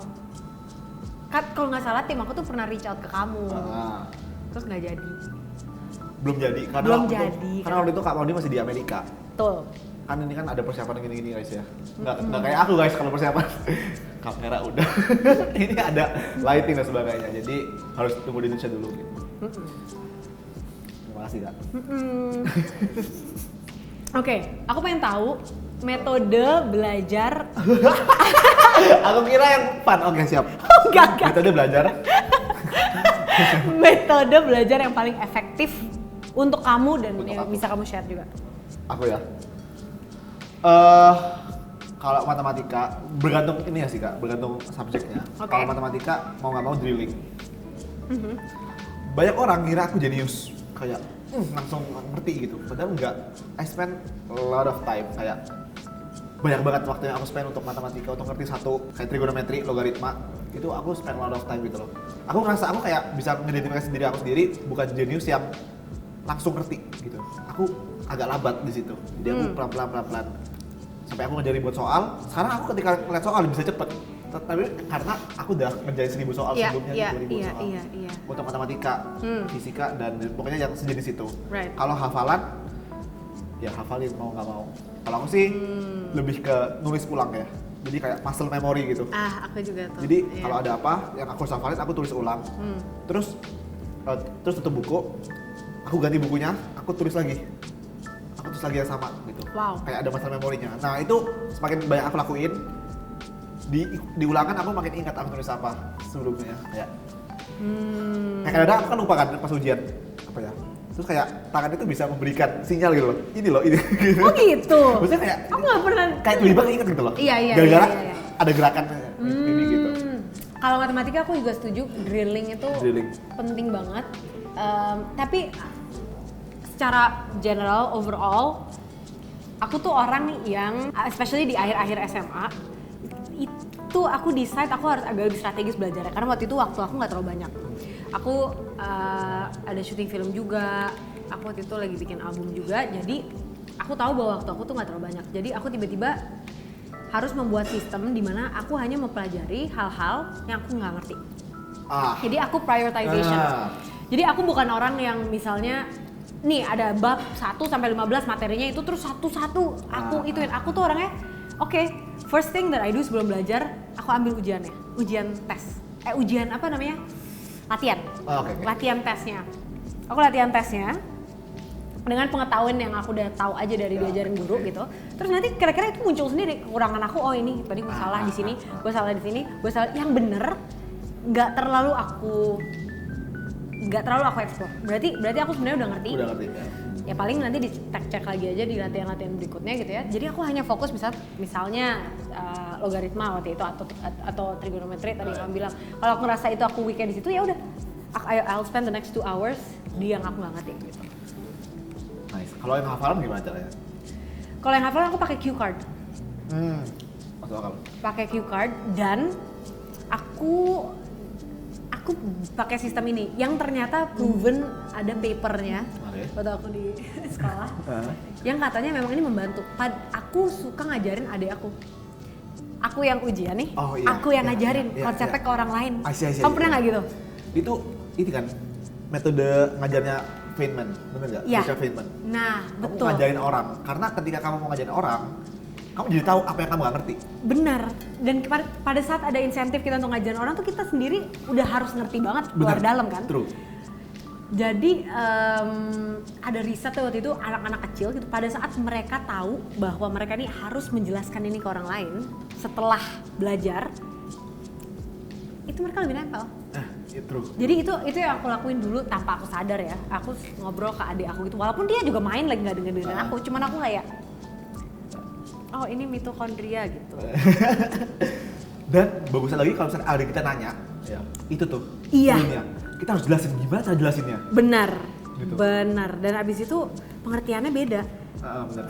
Speaker 1: Kalau nggak salah tim aku tuh pernah reach out ke kamu.
Speaker 2: Ah.
Speaker 1: Terus nggak jadi.
Speaker 2: Belum jadi karena
Speaker 1: Belum
Speaker 2: waktu
Speaker 1: jadi,
Speaker 2: itu, karena waktu itu Kak Maudi masih di Amerika.
Speaker 1: Betul.
Speaker 2: Kan ini kan ada persiapan gini-gini guys ya. Nggak kayak aku guys kalau persiapan. Kamera udah. Ini ada lighting dan sebagainya. Jadi harus tunggu di Indonesia dulu gitu. Terima kasih Kak.
Speaker 1: Oke, aku pengen tahu metode belajar.
Speaker 2: Aku kira yang fun. Oke, siap.
Speaker 1: Enggak.
Speaker 2: Metode belajar.
Speaker 1: Metode belajar yang paling efektif untuk kamu dan
Speaker 2: Untuk
Speaker 1: yang
Speaker 2: aku.
Speaker 1: bisa kamu share juga.
Speaker 2: Aku ya. Kalau matematika bergantung ini ya sih Kak, bergantung subjeknya.
Speaker 1: Oke.
Speaker 2: Kalau matematika mau nggak mau drilling. Banyak orang ngira aku jenius, kayak langsung ngerti gitu. Padahal enggak. I spend a lot of time, kayak banyak banget waktu yang aku spend untuk matematika, untuk ngerti satu kayak trigonometri, logaritma. Itu aku spend a lot of time gitu loh. Aku ngerasa aku kayak bisa mengidentifikasi diri aku sendiri bukan jenius yang langsung ngerti gitu. Aku agak lambat di situ. Jadi aku pelan-pelan sampai aku ngejarin buat soal. Sekarang aku ketika ngeliat soal bisa cepet. Tapi karena aku udah ngerjain 1000 soal
Speaker 1: Iya,
Speaker 2: sebelumnya,
Speaker 1: iya,
Speaker 2: 2000
Speaker 1: iya,
Speaker 2: soal.
Speaker 1: iya.
Speaker 2: Untuk matematika, fisika dan pokoknya yang sejenis itu.
Speaker 1: Right.
Speaker 2: Kalau hafalan, ya hafalin mau nggak mau. Kalau aku sih lebih ke nulis ulang ya. Jadi kayak muscle memory gitu.
Speaker 1: Aku juga tuh.
Speaker 2: Jadi
Speaker 1: Iya.
Speaker 2: kalau ada apa yang aku harus hafalin, aku tulis ulang. Terus tutup buku, aku ganti bukunya, aku tulis lagi. Aku tulis lagi yang sama gitu.
Speaker 1: Wow.
Speaker 2: Kayak ada muscle memorinya. Nah itu semakin banyak aku lakuin, di ulangan aku makin ingat aku tulis apa sebelumnya. Kayak kadang-kadang aku kan lupa kan pas ujian apa ya. Terus kayak tangan itu bisa memberikan sinyal gitu loh. Ini loh, ini gitu.
Speaker 1: Oh gitu.
Speaker 2: Maksudnya kayak
Speaker 1: Aku nggak pernah.
Speaker 2: kayak lebih banget inget gitu loh.
Speaker 1: Iya.
Speaker 2: Gara-gara
Speaker 1: Iya.
Speaker 2: ada gerakan ini gitu.
Speaker 1: Kalau matematika aku juga setuju, drilling itu
Speaker 2: Drilling.
Speaker 1: penting banget. Tapi secara general, overall, aku tuh orang yang, especially di akhir-akhir SMA, itu aku decide aku harus agak lebih strategis belajarnya. Karena waktu itu waktu aku nggak terlalu banyak. Aku ada syuting film juga, aku waktu itu lagi bikin album juga, jadi aku tahu bahwa waktu aku tuh nggak terlalu banyak. Jadi aku tiba-tiba harus membuat sistem di mana aku hanya mempelajari hal-hal yang aku nggak ngerti. Jadi aku prioritization. Jadi aku bukan orang yang misalnya nih ada bab 1 sampai 15 materinya itu terus satu-satu aku ituin. Aku tuh orangnya oke, first thing that I do sebelum belajar, aku ambil ujiannya. Ujian tes. Ujian apa namanya? Latihan.
Speaker 2: Oke.
Speaker 1: Latihan tesnya. Aku latihan tesnya dengan pengetahuan yang aku udah tahu aja dari diajarin guru gitu. Terus nanti kira-kira itu muncul sendiri kekurangan aku. Oh ini tadi gue salah di sini, gue salah di sini, gue salah. Yang bener nggak terlalu aku explore. Berarti aku sebenarnya udah ngerti.
Speaker 2: Udah ngerti ya.
Speaker 1: Ya paling nanti dicek lagi aja di latihan-latihan berikutnya gitu ya. Jadi aku hanya fokus misalnya logaritma waktu itu atau trigonometri tadi kamu bilang. Kalau aku ngerasa itu aku weekend di situ ya udah. I'll spend the next 2 hours di yang aku nggak ngerti gitu.
Speaker 2: Nice. Kalau yang hafalan gimana caranya?
Speaker 1: Kalau yang hafalan aku pakai cue card.
Speaker 2: Masuk akal.
Speaker 1: Pakai cue card dan aku pakai sistem ini yang ternyata proven ada papernya waktu aku di sekolah yang katanya memang ini membantu. Aku suka ngajarin adik aku yang ujian nih, aku yang ngajarin konsepnya ke orang lain. Kamu pernah nggak gitu?
Speaker 2: Itu ini kan metode ngajarnya Feynman, bener nggak?
Speaker 1: Iya.
Speaker 2: Richard Feynman.
Speaker 1: Nah,
Speaker 2: Kamu
Speaker 1: betul.
Speaker 2: ngajarin orang, karena ketika kamu mau ngajarin orang, kamu jadi tahu apa yang kamu nggak ngerti.
Speaker 1: Benar. Dan pada saat ada insentif kita untuk ngajarin orang tuh kita sendiri udah harus ngerti banget luar dalam kan.
Speaker 2: True.
Speaker 1: Jadi ada riset waktu itu anak-anak kecil gitu pada saat mereka tahu bahwa mereka ini harus menjelaskan ini ke orang lain setelah belajar itu mereka lebih nempel.
Speaker 2: True.
Speaker 1: Jadi itu yang aku lakuin dulu tanpa aku sadar ya. Aku ngobrol ke adik aku gitu walaupun dia juga main lagi nggak dengerin aku, cuman aku kayak oh ini mitokondria gitu.
Speaker 2: Dan bagusnya lagi kalau misalnya adik kita nanya, itu tuh.
Speaker 1: Iya.
Speaker 2: Poinnya. Kita harus jelasin gimana cara jelasinnya.
Speaker 1: Benar.
Speaker 2: Gitu.
Speaker 1: Benar. Dan abis itu pengertiannya beda.
Speaker 2: Benar.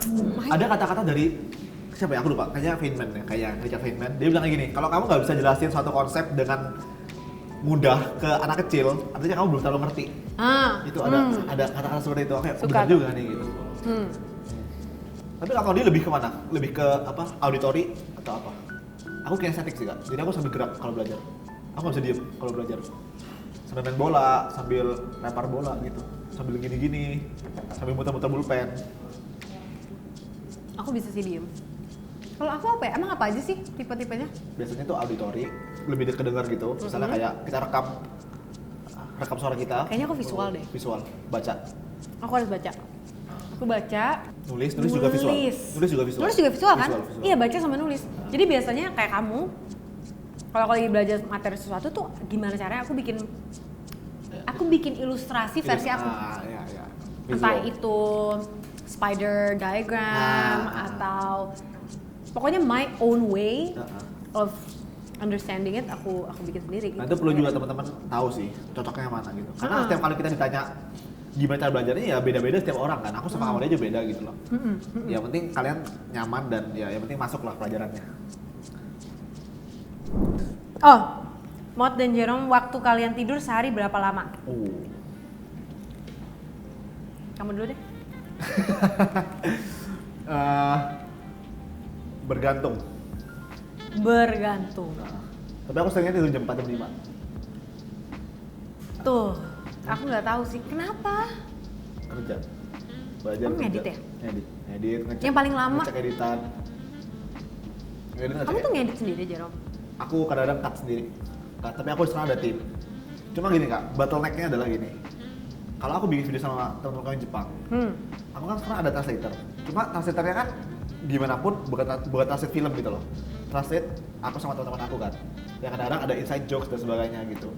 Speaker 2: Ada kata-kata dari siapa ya? Aku lupa. Kayaknya Feynman ya, kayak Richard Feynman. Dia bilang kayak gini, kalau kamu nggak bisa jelasin suatu konsep dengan mudah ke anak kecil, artinya kamu belum terlalu ngerti. Itu ada kata-kata seperti itu. Kayak benar juga nih gitu.
Speaker 1: Hmm.
Speaker 2: Tapi kalau dia lebih kemana? Lebih ke apa? Auditory atau apa? aku kinestetik sih kak, jadi aku sambil gerak kalau belajar. Aku nggak bisa diem kalau belajar. Sambil main bola, sambil lempar bola gitu, sambil gini-gini, sambil muter-muter pulpen.
Speaker 1: Aku bisa sih diem. Kalau aku apa ya? Emang apa aja sih tipe-tipenya?
Speaker 2: Biasanya tuh auditori, lebih dekat kedengar gitu. Misalnya kayak kita rekam suara kita.
Speaker 1: Kayaknya aku visual deh.
Speaker 2: Visual, baca.
Speaker 1: Aku harus baca. Aku baca.
Speaker 2: Nulis juga visual. Nulis juga visual.
Speaker 1: Nulis juga visual kan?
Speaker 2: Visual.
Speaker 1: Iya, baca sama nulis. Jadi biasanya kayak kamu, kalau aku lagi belajar materi sesuatu tuh gimana caranya aku bikin ilustrasi versi aku.
Speaker 2: Iya.
Speaker 1: Entah itu spider diagram atau pokoknya my own way of understanding it aku bikin sendiri gitu.
Speaker 2: Nah itu perlu juga teman-teman tahu sih cocoknya mana gitu. Karena setiap kali kita ditanya gimana cara belajarnya ya beda-beda setiap orang kan. Aku sama kamu aja beda gitu loh. Ya penting kalian nyaman dan ya yang penting masuklah pelajarannya.
Speaker 1: Oh, Mot dan Jerome, waktu kalian tidur sehari berapa lama? Kamu dulu deh.
Speaker 2: Bergantung. Tapi aku seringnya tidur jam 4 jam 5.
Speaker 1: Tuh, aku nggak tahu sih kenapa.
Speaker 2: Kerja. Belajar.
Speaker 1: Kamu ngedit ya?
Speaker 2: Ngedit, ngecek.
Speaker 1: Yang paling lama?
Speaker 2: Ngecek editan.
Speaker 1: Kamu tuh ngedit sendiri, Jerome?
Speaker 2: Aku kadang-kadang cut sendiri. Tapi aku sekarang ada tim. Cuma gini kak, bottleneck-nya adalah gini. Kalau aku bikin video sama teman-teman kami Jepang, aku kan sekarang ada translator. Cuma translatornya kan gimana pun bukan translate film gitu loh. Translate aku sama teman-teman aku kan. Ya kadang-kadang ada inside jokes dan sebagainya gitu.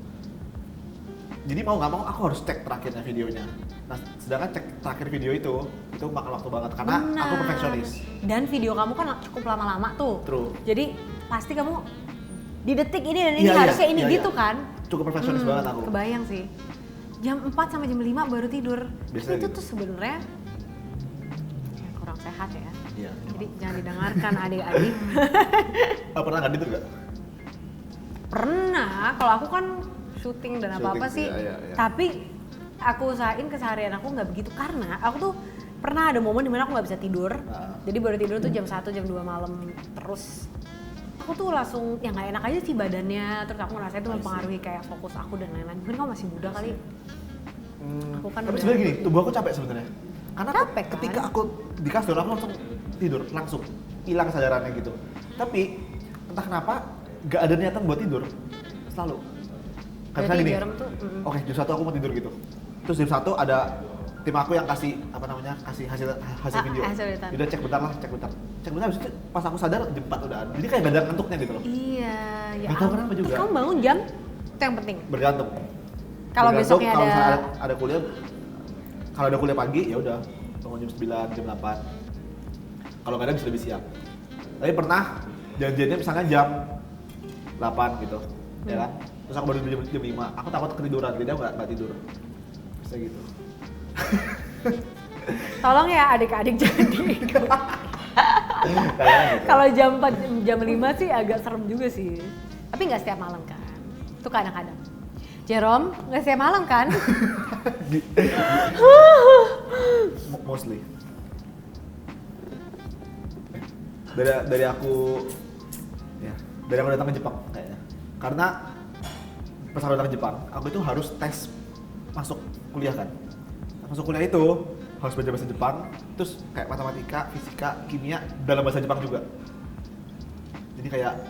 Speaker 2: Jadi mau nggak mau aku harus cek terakhirnya videonya. Nah, sedangkan cek terakhir video itu makan waktu banget karena aku perfeksionis.
Speaker 1: Dan video kamu kan cukup lama-lama tuh.
Speaker 2: True.
Speaker 1: Jadi pasti kamu di detik ini dan ini harusnya ini gitu kan.
Speaker 2: Cukup perfeksionis banget aku.
Speaker 1: Kebayang sih. Jam 4 sampai jam 5 baru tidur.
Speaker 2: Biasanya
Speaker 1: itu
Speaker 2: gitu.
Speaker 1: tuh sebenarnya kurang sehat ya.
Speaker 2: Iya.
Speaker 1: Jadi jangan didengarkan adik-adik.
Speaker 2: Pernah nggak tidur nggak?
Speaker 1: Pernah, kalau aku kan syuting dan apa-apa sih.
Speaker 2: Iya.
Speaker 1: Tapi aku usahain keseharian aku nggak begitu karena aku tuh pernah ada momen dimana aku nggak bisa tidur. Jadi baru tidur tuh jam 1, jam 2 malam terus. Aku tuh langsung ya nggak enak aja sih badannya, terus aku ngerasa itu mempengaruhi kayak fokus aku dan lain-lain. Mungkin kamu masih muda kali. Aku kan
Speaker 2: tapi sebenarnya gini, tubuh aku capek sebenarnya. Karena
Speaker 1: capek, kan?
Speaker 2: ketika aku di kasur aku langsung tidur, langsung hilang kesadarannya gitu. Tapi entah kenapa nggak ada niatan buat tidur selalu. Kayak misalnya gini, oke jam 1 aku mau tidur gitu. Terus jam 1 ada tim aku yang kasih kasih hasil video. Udah cek bentar. Cek bentar habis itu pas aku sadar jam 4 udah ada. Jadi kayak gak ada ngantuknya gitu loh.
Speaker 1: Iya, ya.
Speaker 2: Gak tahu kenapa juga.
Speaker 1: Terus kamu bangun jam? Itu yang penting.
Speaker 2: Bergantung.
Speaker 1: Kalau besoknya
Speaker 2: kalau
Speaker 1: ada
Speaker 2: ada kuliah, kalau ada kuliah pagi ya udah bangun jam 9, jam 8. Kalau nggak ada bisa lebih siang. Tapi pernah janjiannya misalnya jam 8 gitu, ya kan? Terus aku baru jam 5, aku takut ketiduran, jadi aku nggak tidur. Bisa gitu.
Speaker 1: Tolong ya adik-adik jangan gitu. Kalau jam 4, jam 5 sih agak serem juga sih. Tapi nggak setiap malam kan. Itu kadang-kadang. Jerome, nggak setiap malam kan?
Speaker 2: Mostly. Dari aku datang ke Jepang kayaknya. Karena pas aku datang ke Jepang, aku itu harus tes masuk kuliah kan. Masuk kuliah itu harus belajar bahasa Jepang, terus kayak matematika, fisika, kimia dalam bahasa Jepang juga. Jadi kayak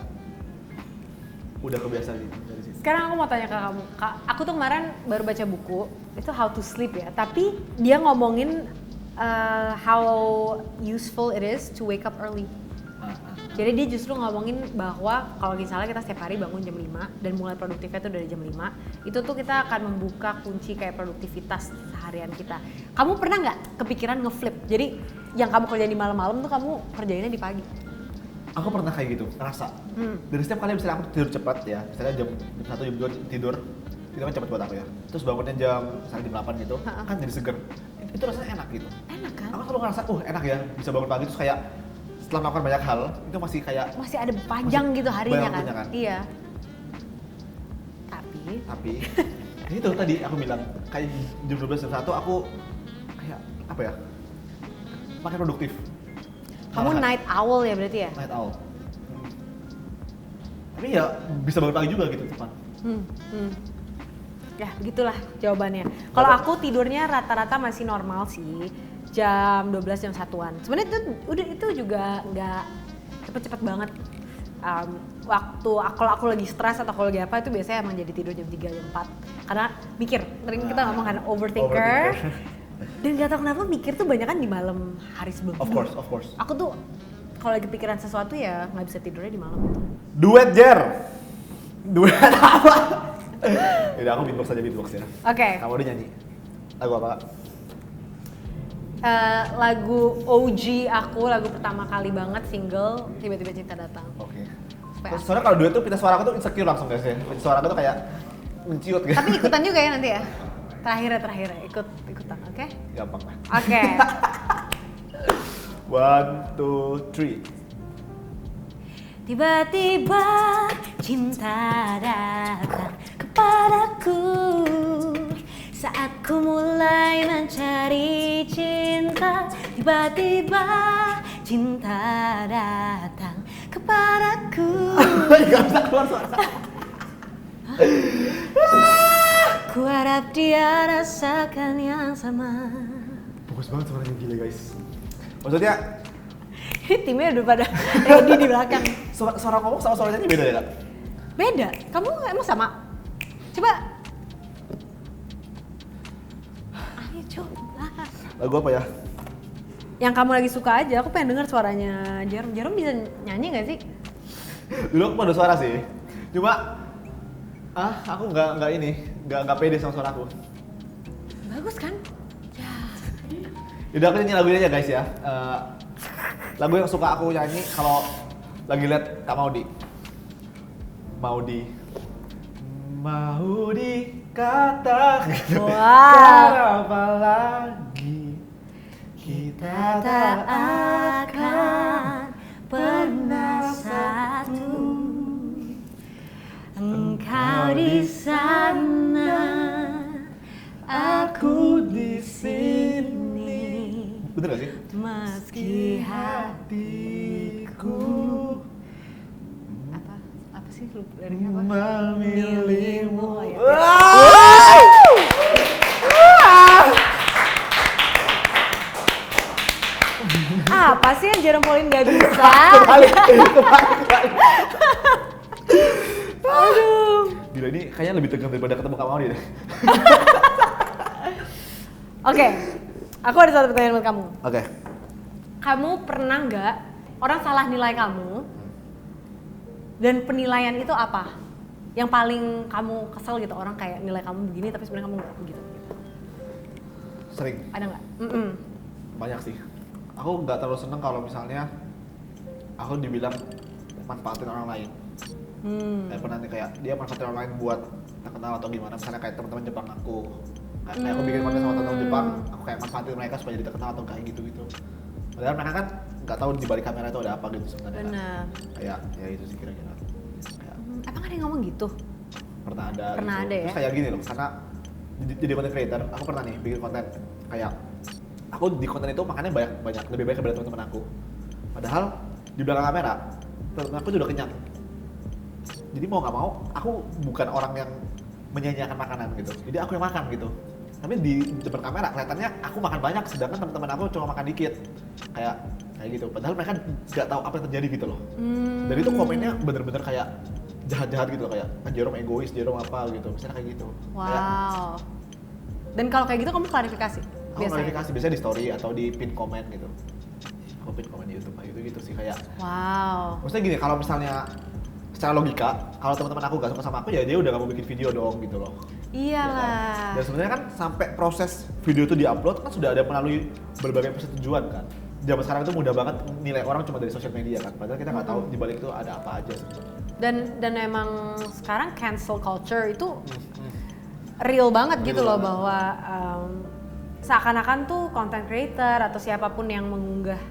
Speaker 2: udah kebiasa gitu dari situ.
Speaker 1: Sekarang aku mau tanya ke kamu, Kak, aku tuh kemarin baru baca buku, itu How to Sleep ya, tapi dia ngomongin how useful it is to wake up early. Jadi dia justru ngomongin bahwa kalau misalnya kita setiap hari bangun jam 5 dan mulai produktifnya tuh dari jam 5, itu tuh kita akan membuka kunci kayak produktivitas seharian kita. Kamu pernah nggak kepikiran ngeflip? Jadi yang kamu kerjain di malam-malam tuh kamu kerjainnya di pagi?
Speaker 2: Aku pernah kayak gitu, ngerasa. Dari setiap kali misalnya aku tidur cepat ya, misalnya jam 1, jam 2 tidur, itu kan cepat buat aku ya. Terus bangunnya misalnya jam 8 gitu, kan jadi seger. Itu rasanya enak gitu.
Speaker 1: Enak kan?
Speaker 2: Aku selalu ngerasa, enak ya, bisa bangun pagi terus kayak setelah melakukan banyak hal, itu masih
Speaker 1: ada panjang gitu harinya kan?
Speaker 2: kan?
Speaker 1: Iya.
Speaker 2: Tapi itu tadi aku bilang, kayak jam 12, jam 1 aku kayak, apa ya, makin produktif.
Speaker 1: Kamu night owl ya berarti ya?
Speaker 2: Night owl. Tapi ya bisa bangun pagi juga gitu teman.
Speaker 1: Ya begitulah jawabannya. Kalau aku tidurnya rata-rata masih normal sih, jam 12 jam 1-an. Sebenarnya itu juga nggak cepet-cepet banget. Waktu kalau aku lagi stres atau kalau lagi apa itu biasanya emang jadi tidur jam 3 jam 4 karena mikir, sering kita ngomong kan overthinker. Dan gak tau kenapa mikir tuh banyak kan di malam hari sebelumnya.
Speaker 2: Of course.
Speaker 1: Aku tuh kalau lagi pikiran sesuatu ya nggak bisa tidurnya di malam itu.
Speaker 2: Duet Jer. Duet apa? Yaudah aku beatbox aja beatbox ya.
Speaker 1: Oke.
Speaker 2: Kamu udah nyanyi. Lagu apa?
Speaker 1: Lagu OG aku, lagu pertama kali banget single Tiba-tiba Cinta Datang.
Speaker 2: Oke.
Speaker 1: Supaya
Speaker 2: Soalnya kalau duet tuh pita suara aku tuh insecure langsung guys ya. Pita suara aku tuh kayak menciut gitu.
Speaker 1: Tapi ikutan juga ya nanti ya. Terakhir ikutan, oke?
Speaker 2: Gampang lah.
Speaker 1: Oke.
Speaker 2: 1, 2, 3.
Speaker 1: Tiba-tiba cinta datang kepadaku saat ku mulai mencari cinta. Tiba-tiba cinta datang kepadaku.
Speaker 2: Gak bisa keluar suara.
Speaker 1: Ku harap dia rasakan yang sama.
Speaker 2: Bagus banget suaranya gila guys. Maksudnya
Speaker 1: Ini timnya udah pada ready di belakang.
Speaker 2: suara ngomong sama suara nyanyi beda ya kak?
Speaker 1: Beda? Kamu emang sama? Coba. Ayo coba.
Speaker 2: Lagu apa ya?
Speaker 1: Yang kamu lagi suka aja, aku pengen denger suaranya Jarum. Jarum bisa nyanyi gak sih?
Speaker 2: Dulu aku pada suara sih. Cuma aku nggak pede sama suara aku.
Speaker 1: Bagus kan? Ya.
Speaker 2: Yaudah aku nyanyi lagunya aja guys ya. Lagu yang suka aku nyanyi kalau lagi liat Kak Maudi. Maudi katakan apa lagi kita tak
Speaker 1: akan pernah satu. Engkau di sana, aku di sini.
Speaker 2: Bener gak sih?
Speaker 1: Meski
Speaker 2: hatiku
Speaker 1: apa sih liriknya apa?
Speaker 2: memilihmu.
Speaker 1: Oh, ya. Apa sih yang Jarum Pauline gak bisa?
Speaker 2: Kembali.
Speaker 1: Aduh.
Speaker 2: Gila ini kayaknya lebih tegang daripada ketemu Kak Maudi deh.
Speaker 1: Oke, aku ada satu pertanyaan buat kamu.
Speaker 2: Oke.
Speaker 1: Kamu pernah nggak orang salah nilai kamu dan penilaian itu apa? Yang paling kamu kesel gitu, orang kayak nilai kamu begini tapi sebenarnya kamu nggak begitu.
Speaker 2: Sering.
Speaker 1: Ada nggak?
Speaker 2: Banyak sih. Aku nggak terlalu seneng kalau misalnya aku dibilang manfaatin orang lain. Kayak pernah nih kayak dia manfaatin orang lain buat terkenal atau gimana. Misalnya kayak teman-teman Jepang aku. Kayak aku bikin konten sama teman-teman Jepang, aku kayak manfaatin mereka supaya jadi terkenal atau kayak gitu-gitu. Padahal mereka kan nggak tahu di balik kamera itu ada apa gitu sebenarnya.
Speaker 1: Benar.
Speaker 2: Kayak ya itu sih kira-kira. Kayak
Speaker 1: Emang ada yang ngomong gitu?
Speaker 2: pernah ada.
Speaker 1: Pernah
Speaker 2: gitu.
Speaker 1: ada ya?
Speaker 2: Terus kayak gini loh, karena jadi content creator, aku pernah nih bikin konten kayak aku di konten itu makannya banyak lebih baik daripada teman-teman aku. Padahal di belakang kamera teman aku udah kenyang. Jadi mau nggak mau, aku bukan orang yang menyanyiakan makanan gitu. Jadi aku yang makan gitu. Tapi di depan kamera kelihatannya aku makan banyak, sedangkan teman-teman aku cuma makan dikit. Kayak gitu. Padahal mereka nggak tahu apa yang terjadi gitu loh. Dan itu komennya bener-bener kayak jahat-jahat gitu loh, kayak Jerome egois, Jerome apa gitu. Misalnya kayak gitu.
Speaker 1: Wow.
Speaker 2: Kayak,
Speaker 1: Dan kalau kayak gitu kamu klarifikasi?
Speaker 2: aku klarifikasi biasanya di story atau di pin komen gitu. Aku pin komen di YouTube kayak gitu sih kayak.
Speaker 1: Wow.
Speaker 2: Maksudnya gini, kalau misalnya secara logika, kalau teman-teman aku gak suka sama aku ya dia udah gak mau bikin video dong gitu loh.
Speaker 1: Iyalah.
Speaker 2: Dan sebenarnya kan sampai proses video itu diupload kan sudah ada melalui berbagai persetujuan kan. Zaman sekarang itu mudah banget nilai orang cuma dari sosial media kan. Padahal kita nggak tahu di balik itu ada apa aja sebenarnya.
Speaker 1: Dan emang sekarang cancel culture itu real banget gitu loh, bahwa seakan-akan tuh content creator atau siapapun yang mengunggah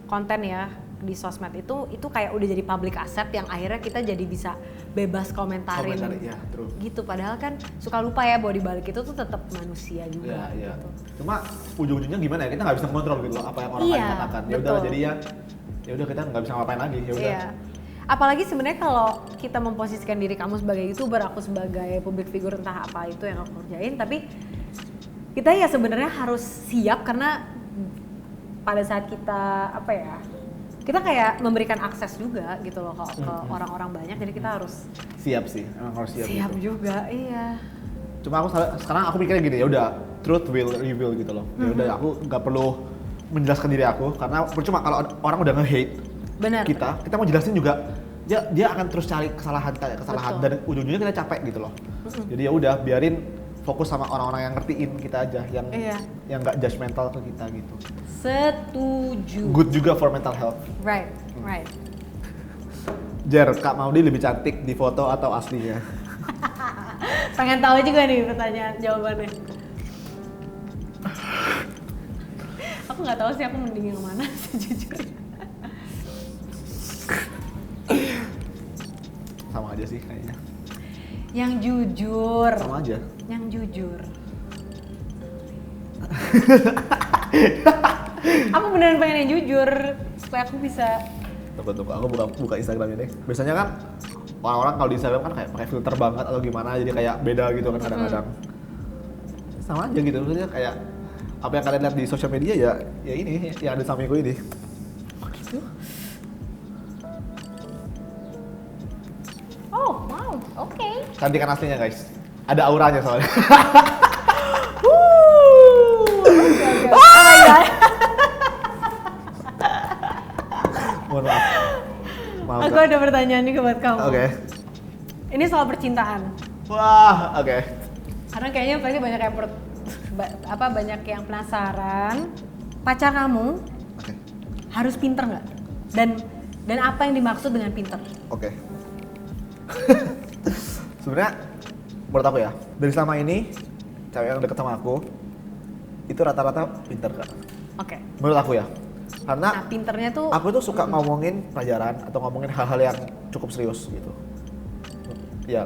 Speaker 1: konten ya di sosmed itu kayak udah jadi public asset yang akhirnya kita jadi bisa bebas komentarin
Speaker 2: ya, true.
Speaker 1: gitu. Padahal kan suka lupa ya bahwa di balik itu tuh tetap manusia juga.
Speaker 2: Iya.
Speaker 1: Gitu.
Speaker 2: Cuma ujung-ujungnya gimana ya, kita nggak bisa mengontrol gitu loh apa yang orang lain katakan. Ya udah jadi ya udah kita nggak bisa ngapain lagi ya udah.
Speaker 1: Iya. Apalagi sebenarnya kalau kita memposisikan diri kamu sebagai YouTuber, aku sebagai public figure, entah apa itu yang aku kerjain, tapi kita ya sebenarnya harus siap karena pada saat kita apa ya, kita kayak memberikan akses juga gitu loh ke orang-orang banyak, jadi kita harus
Speaker 2: Siap sih, emang harus siap gitu.
Speaker 1: juga, iya.
Speaker 2: Cuma sekarang aku mikirnya gini, ya udah truth will reveal gitu loh. Ya udah aku nggak perlu menjelaskan diri aku karena percuma kalau orang udah nge-hate
Speaker 1: Benar.
Speaker 2: kita mau jelasin juga dia akan terus cari kesalahan
Speaker 1: Betul.
Speaker 2: dan ujung-ujungnya kita capek gitu loh. Jadi ya udah biarin fokus sama orang-orang yang ngertiin kita aja, yang nggak judgmental ke kita gitu.
Speaker 1: Setuju.
Speaker 2: Good juga for mental health.
Speaker 1: Right.
Speaker 2: Jer, Kak Maudy lebih cantik di foto atau aslinya?
Speaker 1: Pengen tahu juga nih pertanyaan jawabannya. Aku nggak tahu sih, aku mending yang mana sejujurnya.
Speaker 2: Sama aja sih kayaknya.
Speaker 1: Yang jujur.
Speaker 2: Sama aja.
Speaker 1: Yang jujur. Aku beneran pengen yang jujur supaya aku bisa.
Speaker 2: Tunggu, aku buka Instagramnya deh. Biasanya kan orang-orang kalau di Instagram kan kayak pakai filter banget atau gimana, jadi kayak beda gitu kan kadang-kadang. Sama aja gitu, maksudnya kayak apa yang kalian lihat di sosial media ya ini yang ada sampingku ini.
Speaker 1: Oh gitu? Oh wow, oke.
Speaker 2: Cantikan aslinya guys. Ada auranya soalnya. Mohon maaf.
Speaker 1: Aku ada pertanyaan nih buat kamu.
Speaker 2: Oke.
Speaker 1: Ini soal percintaan.
Speaker 2: Wah, oke.
Speaker 1: Karena kayaknya pasti banyak yang banyak yang penasaran. Pacar kamu
Speaker 2: Oke.
Speaker 1: harus pinter nggak? Dan apa yang dimaksud dengan pinter?
Speaker 2: Oke. Sebenarnya menurut aku ya, dari selama ini cewek yang deket sama aku itu rata-rata pinter Kak.
Speaker 1: Oke.
Speaker 2: Menurut aku ya. Karena
Speaker 1: Nah, pinternya tuh
Speaker 2: aku tuh suka ngomongin pelajaran atau ngomongin hal-hal yang cukup serius gitu. Ya,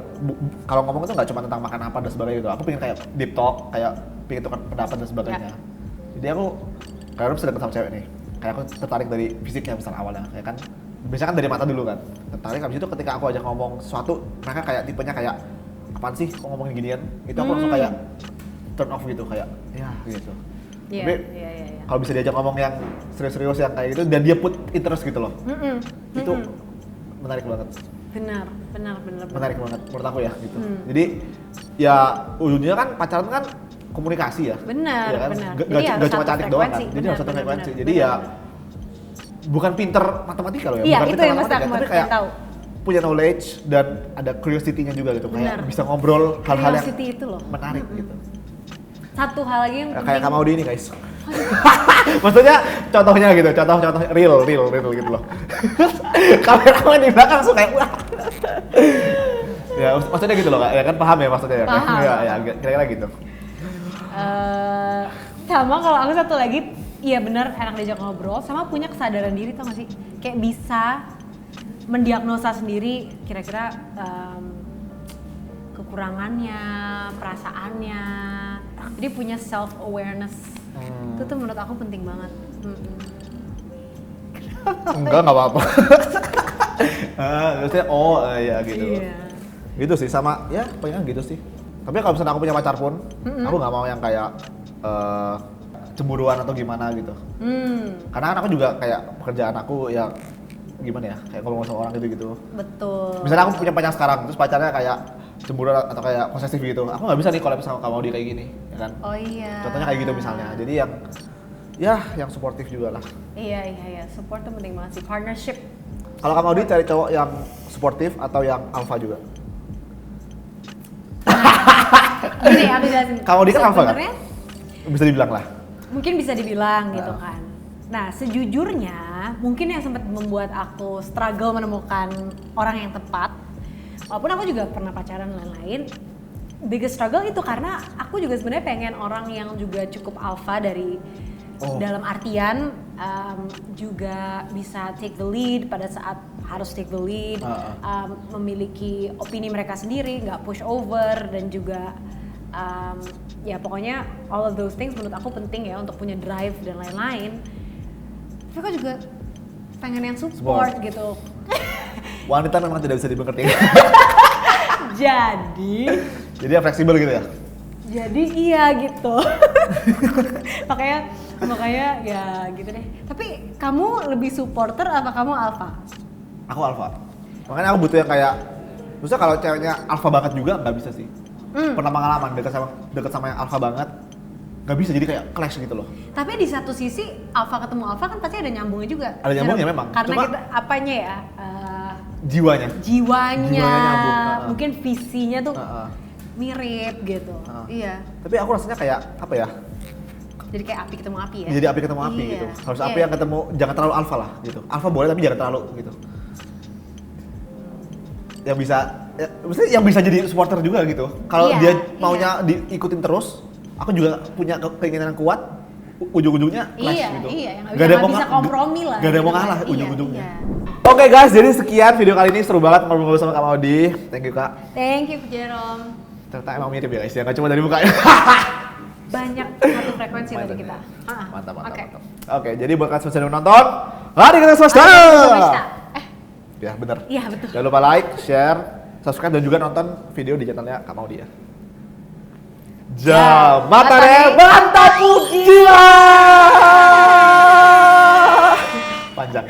Speaker 2: kalau ngomong itu nggak cuma tentang makan apa dan sebagainya gitu. Aku pengen kayak deep talk, kayak pengen tukar pendapat dan sebagainya. Jadi aku karena bisa deket sama cewek nih. Kayak aku tertarik dari fisiknya misalnya awalnya, kayak kan biasanya kan dari mata dulu kan. Tertarik, habis itu ketika aku ajak ngomong sesuatu, mereka kayak tipenya kayak apaan sih kok ngomongin ginian? Itu aku langsung kayak turn off gitu, kayak ya gitu.
Speaker 1: Iya.
Speaker 2: Tapi kalau bisa diajak ngomong yang serius-serius yang kayak gitu dan dia put interest gitu loh. Itu menarik banget.
Speaker 1: Benar.
Speaker 2: Menarik banget menurut aku ya gitu. Jadi ya ujungnya kan pacaran kan komunikasi ya.
Speaker 1: Benar,
Speaker 2: ya kan?
Speaker 1: benar.
Speaker 2: Gak cuma cantik doang kan. Jadi harus satu frekuensi. Jadi ya bukan pinter matematika loh ya.
Speaker 1: Iya,
Speaker 2: bukan
Speaker 1: itu
Speaker 2: pinter
Speaker 1: yang mesti aku
Speaker 2: matematika, tapi kayak
Speaker 1: tahu.
Speaker 2: punya knowledge dan ada curiosity-nya juga gitu. Kayak bisa ngobrol hal-hal yang
Speaker 1: Curiosity itu loh.
Speaker 2: menarik gitu.
Speaker 1: Satu hal lagi yang
Speaker 2: Kayak Kak Maudy ini guys. Maksudnya contohnya gitu, contoh real gitu loh. Kameramen di belakang langsung kayak wah. Ya maksudnya gitu loh Kak, ya kan paham ya maksudnya ya?
Speaker 1: Paham.
Speaker 2: Ya kira-kira gitu.
Speaker 1: Sama kalau aku satu lagi, iya benar enak diajak ngobrol, sama punya kesadaran diri tau gak sih? Kayak bisa mendiagnosa sendiri kira-kira kekurangannya, perasaannya. Jadi punya self awareness. Itu tuh menurut aku penting banget.
Speaker 2: Enggak apa-apa. Maksudnya ya gitu.
Speaker 1: Iya.
Speaker 2: Gitu sih sama ya pengen gitu sih. Tapi kalau misalnya aku punya pacar pun, aku nggak mau yang kayak cemburuan atau gimana gitu. Karena kan aku juga kayak pekerjaan aku ya gimana ya, kayak ngomong sama orang gitu-gitu.
Speaker 1: Betul.
Speaker 2: Misalnya aku punya pacar sekarang, terus pacarnya kayak cemburu atau kayak posesif gitu, aku nggak bisa nih kalau sama kamu dia kayak gini, ya kan?
Speaker 1: Oh iya.
Speaker 2: Contohnya kayak gitu misalnya, jadi yang suportif juga lah.
Speaker 1: Iya, support tuh penting banget sih, partnership.
Speaker 2: Kalau kamu dia cari cowok yang suportif atau yang alpha juga?
Speaker 1: Gini, aku jelasin.
Speaker 2: Kamu dia kan alpha kan?
Speaker 1: Sebenarnya
Speaker 2: Bisa dibilang lah.
Speaker 1: mungkin bisa dibilang gitu kan. Nah, sejujurnya mungkin yang sempat membuat aku struggle menemukan orang yang tepat, walaupun aku juga pernah pacaran dan lain-lain, biggest struggle itu karena aku juga sebenarnya pengen orang yang juga cukup alpha dari dalam artian juga bisa take the lead pada saat harus take the lead, memiliki opini mereka sendiri, nggak push over, dan juga ya pokoknya all of those things menurut aku penting ya untuk punya drive dan lain-lain. Tapi aku juga pengen yang support gitu.
Speaker 2: Wanita memang tidak bisa dimengerti. Jadi yang fleksibel gitu ya?
Speaker 1: Jadi iya gitu. makanya ya gitu deh. Tapi kamu lebih supporter apa kamu alpha?
Speaker 2: Aku alpha. Makanya aku butuh yang kayak, maksudnya kalau ceweknya alpha banget juga nggak bisa sih. Pernah pengalaman deket sama yang alpha banget, nggak bisa, jadi kayak clash gitu loh.
Speaker 1: Tapi di satu sisi alpha ketemu alpha kan pasti ada nyambungnya juga.
Speaker 2: Ada nyambungnya memang.
Speaker 1: Karena
Speaker 2: Cuma,
Speaker 1: kita apanya ya?
Speaker 2: jiwanya.
Speaker 1: Jiwanya
Speaker 2: nyambung.
Speaker 1: mungkin visinya tuh mirip gitu. Iya.
Speaker 2: Tapi aku rasanya kayak apa ya?
Speaker 1: Jadi kayak api ketemu api ya.
Speaker 2: Jadi api ketemu api
Speaker 1: Iya.
Speaker 2: gitu. Harus
Speaker 1: Iya.
Speaker 2: api yang ketemu, jangan terlalu alpha lah gitu. Alpha boleh tapi jangan terlalu gitu. Yang bisa, maksudnya yang bisa jadi supporter juga gitu. Kalau
Speaker 1: Iya,
Speaker 2: dia maunya diikutin terus, aku juga punya keinginan yang kuat. Ujung-ujungnya clash
Speaker 1: Iya,
Speaker 2: gitu.
Speaker 1: iya, yang
Speaker 2: Gak ada yang
Speaker 1: bisa kompromi lah.
Speaker 2: Gak ada yang mau
Speaker 1: gitu
Speaker 2: ngalah
Speaker 1: kan. Iya,
Speaker 2: ujung-ujungnya.
Speaker 1: iya.
Speaker 2: Oke guys, jadi sekian video kali ini, seru banget ngobrol-ngobrol sama Kak Maudi. Thank you Kak.
Speaker 1: Thank you Jerome.
Speaker 2: Ternyata emang mirip ya guys, ya nggak cuma dari mukanya.
Speaker 1: Banyak satu frekuensi dari kita.
Speaker 2: Mantap, mantap,
Speaker 1: Oke.
Speaker 2: mantap. Oke, jadi buat kalian semua yang nonton, mari kita swasta. Ya bener.
Speaker 1: Iya betul.
Speaker 2: Jangan lupa like, share, subscribe dan juga nonton video di channelnya Kak Maudi ya. Jamatane mantap gila. Panjang.